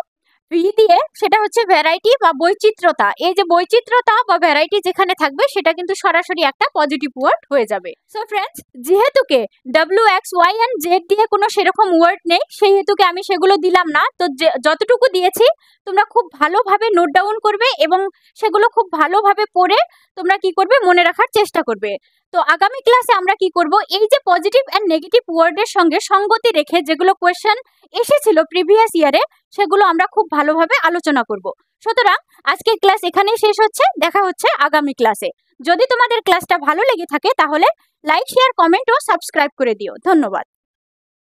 ভি দিয়ে, সেটা হচ্ছে ভ্যারাইটি বা বৈচিত্র্যতা। এই যে বৈচিত্র্যতা বা ভ্যারাইটি যেখানে থাকবে, সেটা কিন্তু সরাসরি একটা পজিটিভ ওয়ার্ড হয়ে যাবে। সো ফ্রেন্ডস, যেহেতুকে W X Y and Z দিয়ে কোনো সেরকম ওয়ার্ড নেই, সেই হেতুকে আমি সেগুলো দিলাম না। তো যতটুকু দিয়েছি তোমরা খুব ভালোভাবে নোট ডাউন করবে এবং সেগুলো খুব ভালোভাবে পড়ে তোমরা কি করবে, মনে রাখার চেষ্টা করবে। তো আগামী ক্লাসে আমরা কি করব, এই যে পজিটিভ অ্যান্ড নেগেটিভ ওয়ার্ডের সঙ্গে সঙ্গতি রেখে যেগুলো কোয়েশ্চেন এসেছিল প্রিভিয়াস ইয়ারে, সেগুলো আমরা খুব ভালোভাবে আলোচনা করব। সুতরাং আজকের ক্লাস এখানেই শেষ হচ্ছে, দেখা হচ্ছে আগামী ক্লাসে। যদি তোমাদের ক্লাসটা ভালো লেগে থাকে তাহলে লাইক, শেয়ার, কমেন্ট ও সাবস্ক্রাইব করে দিও। ধন্যবাদ।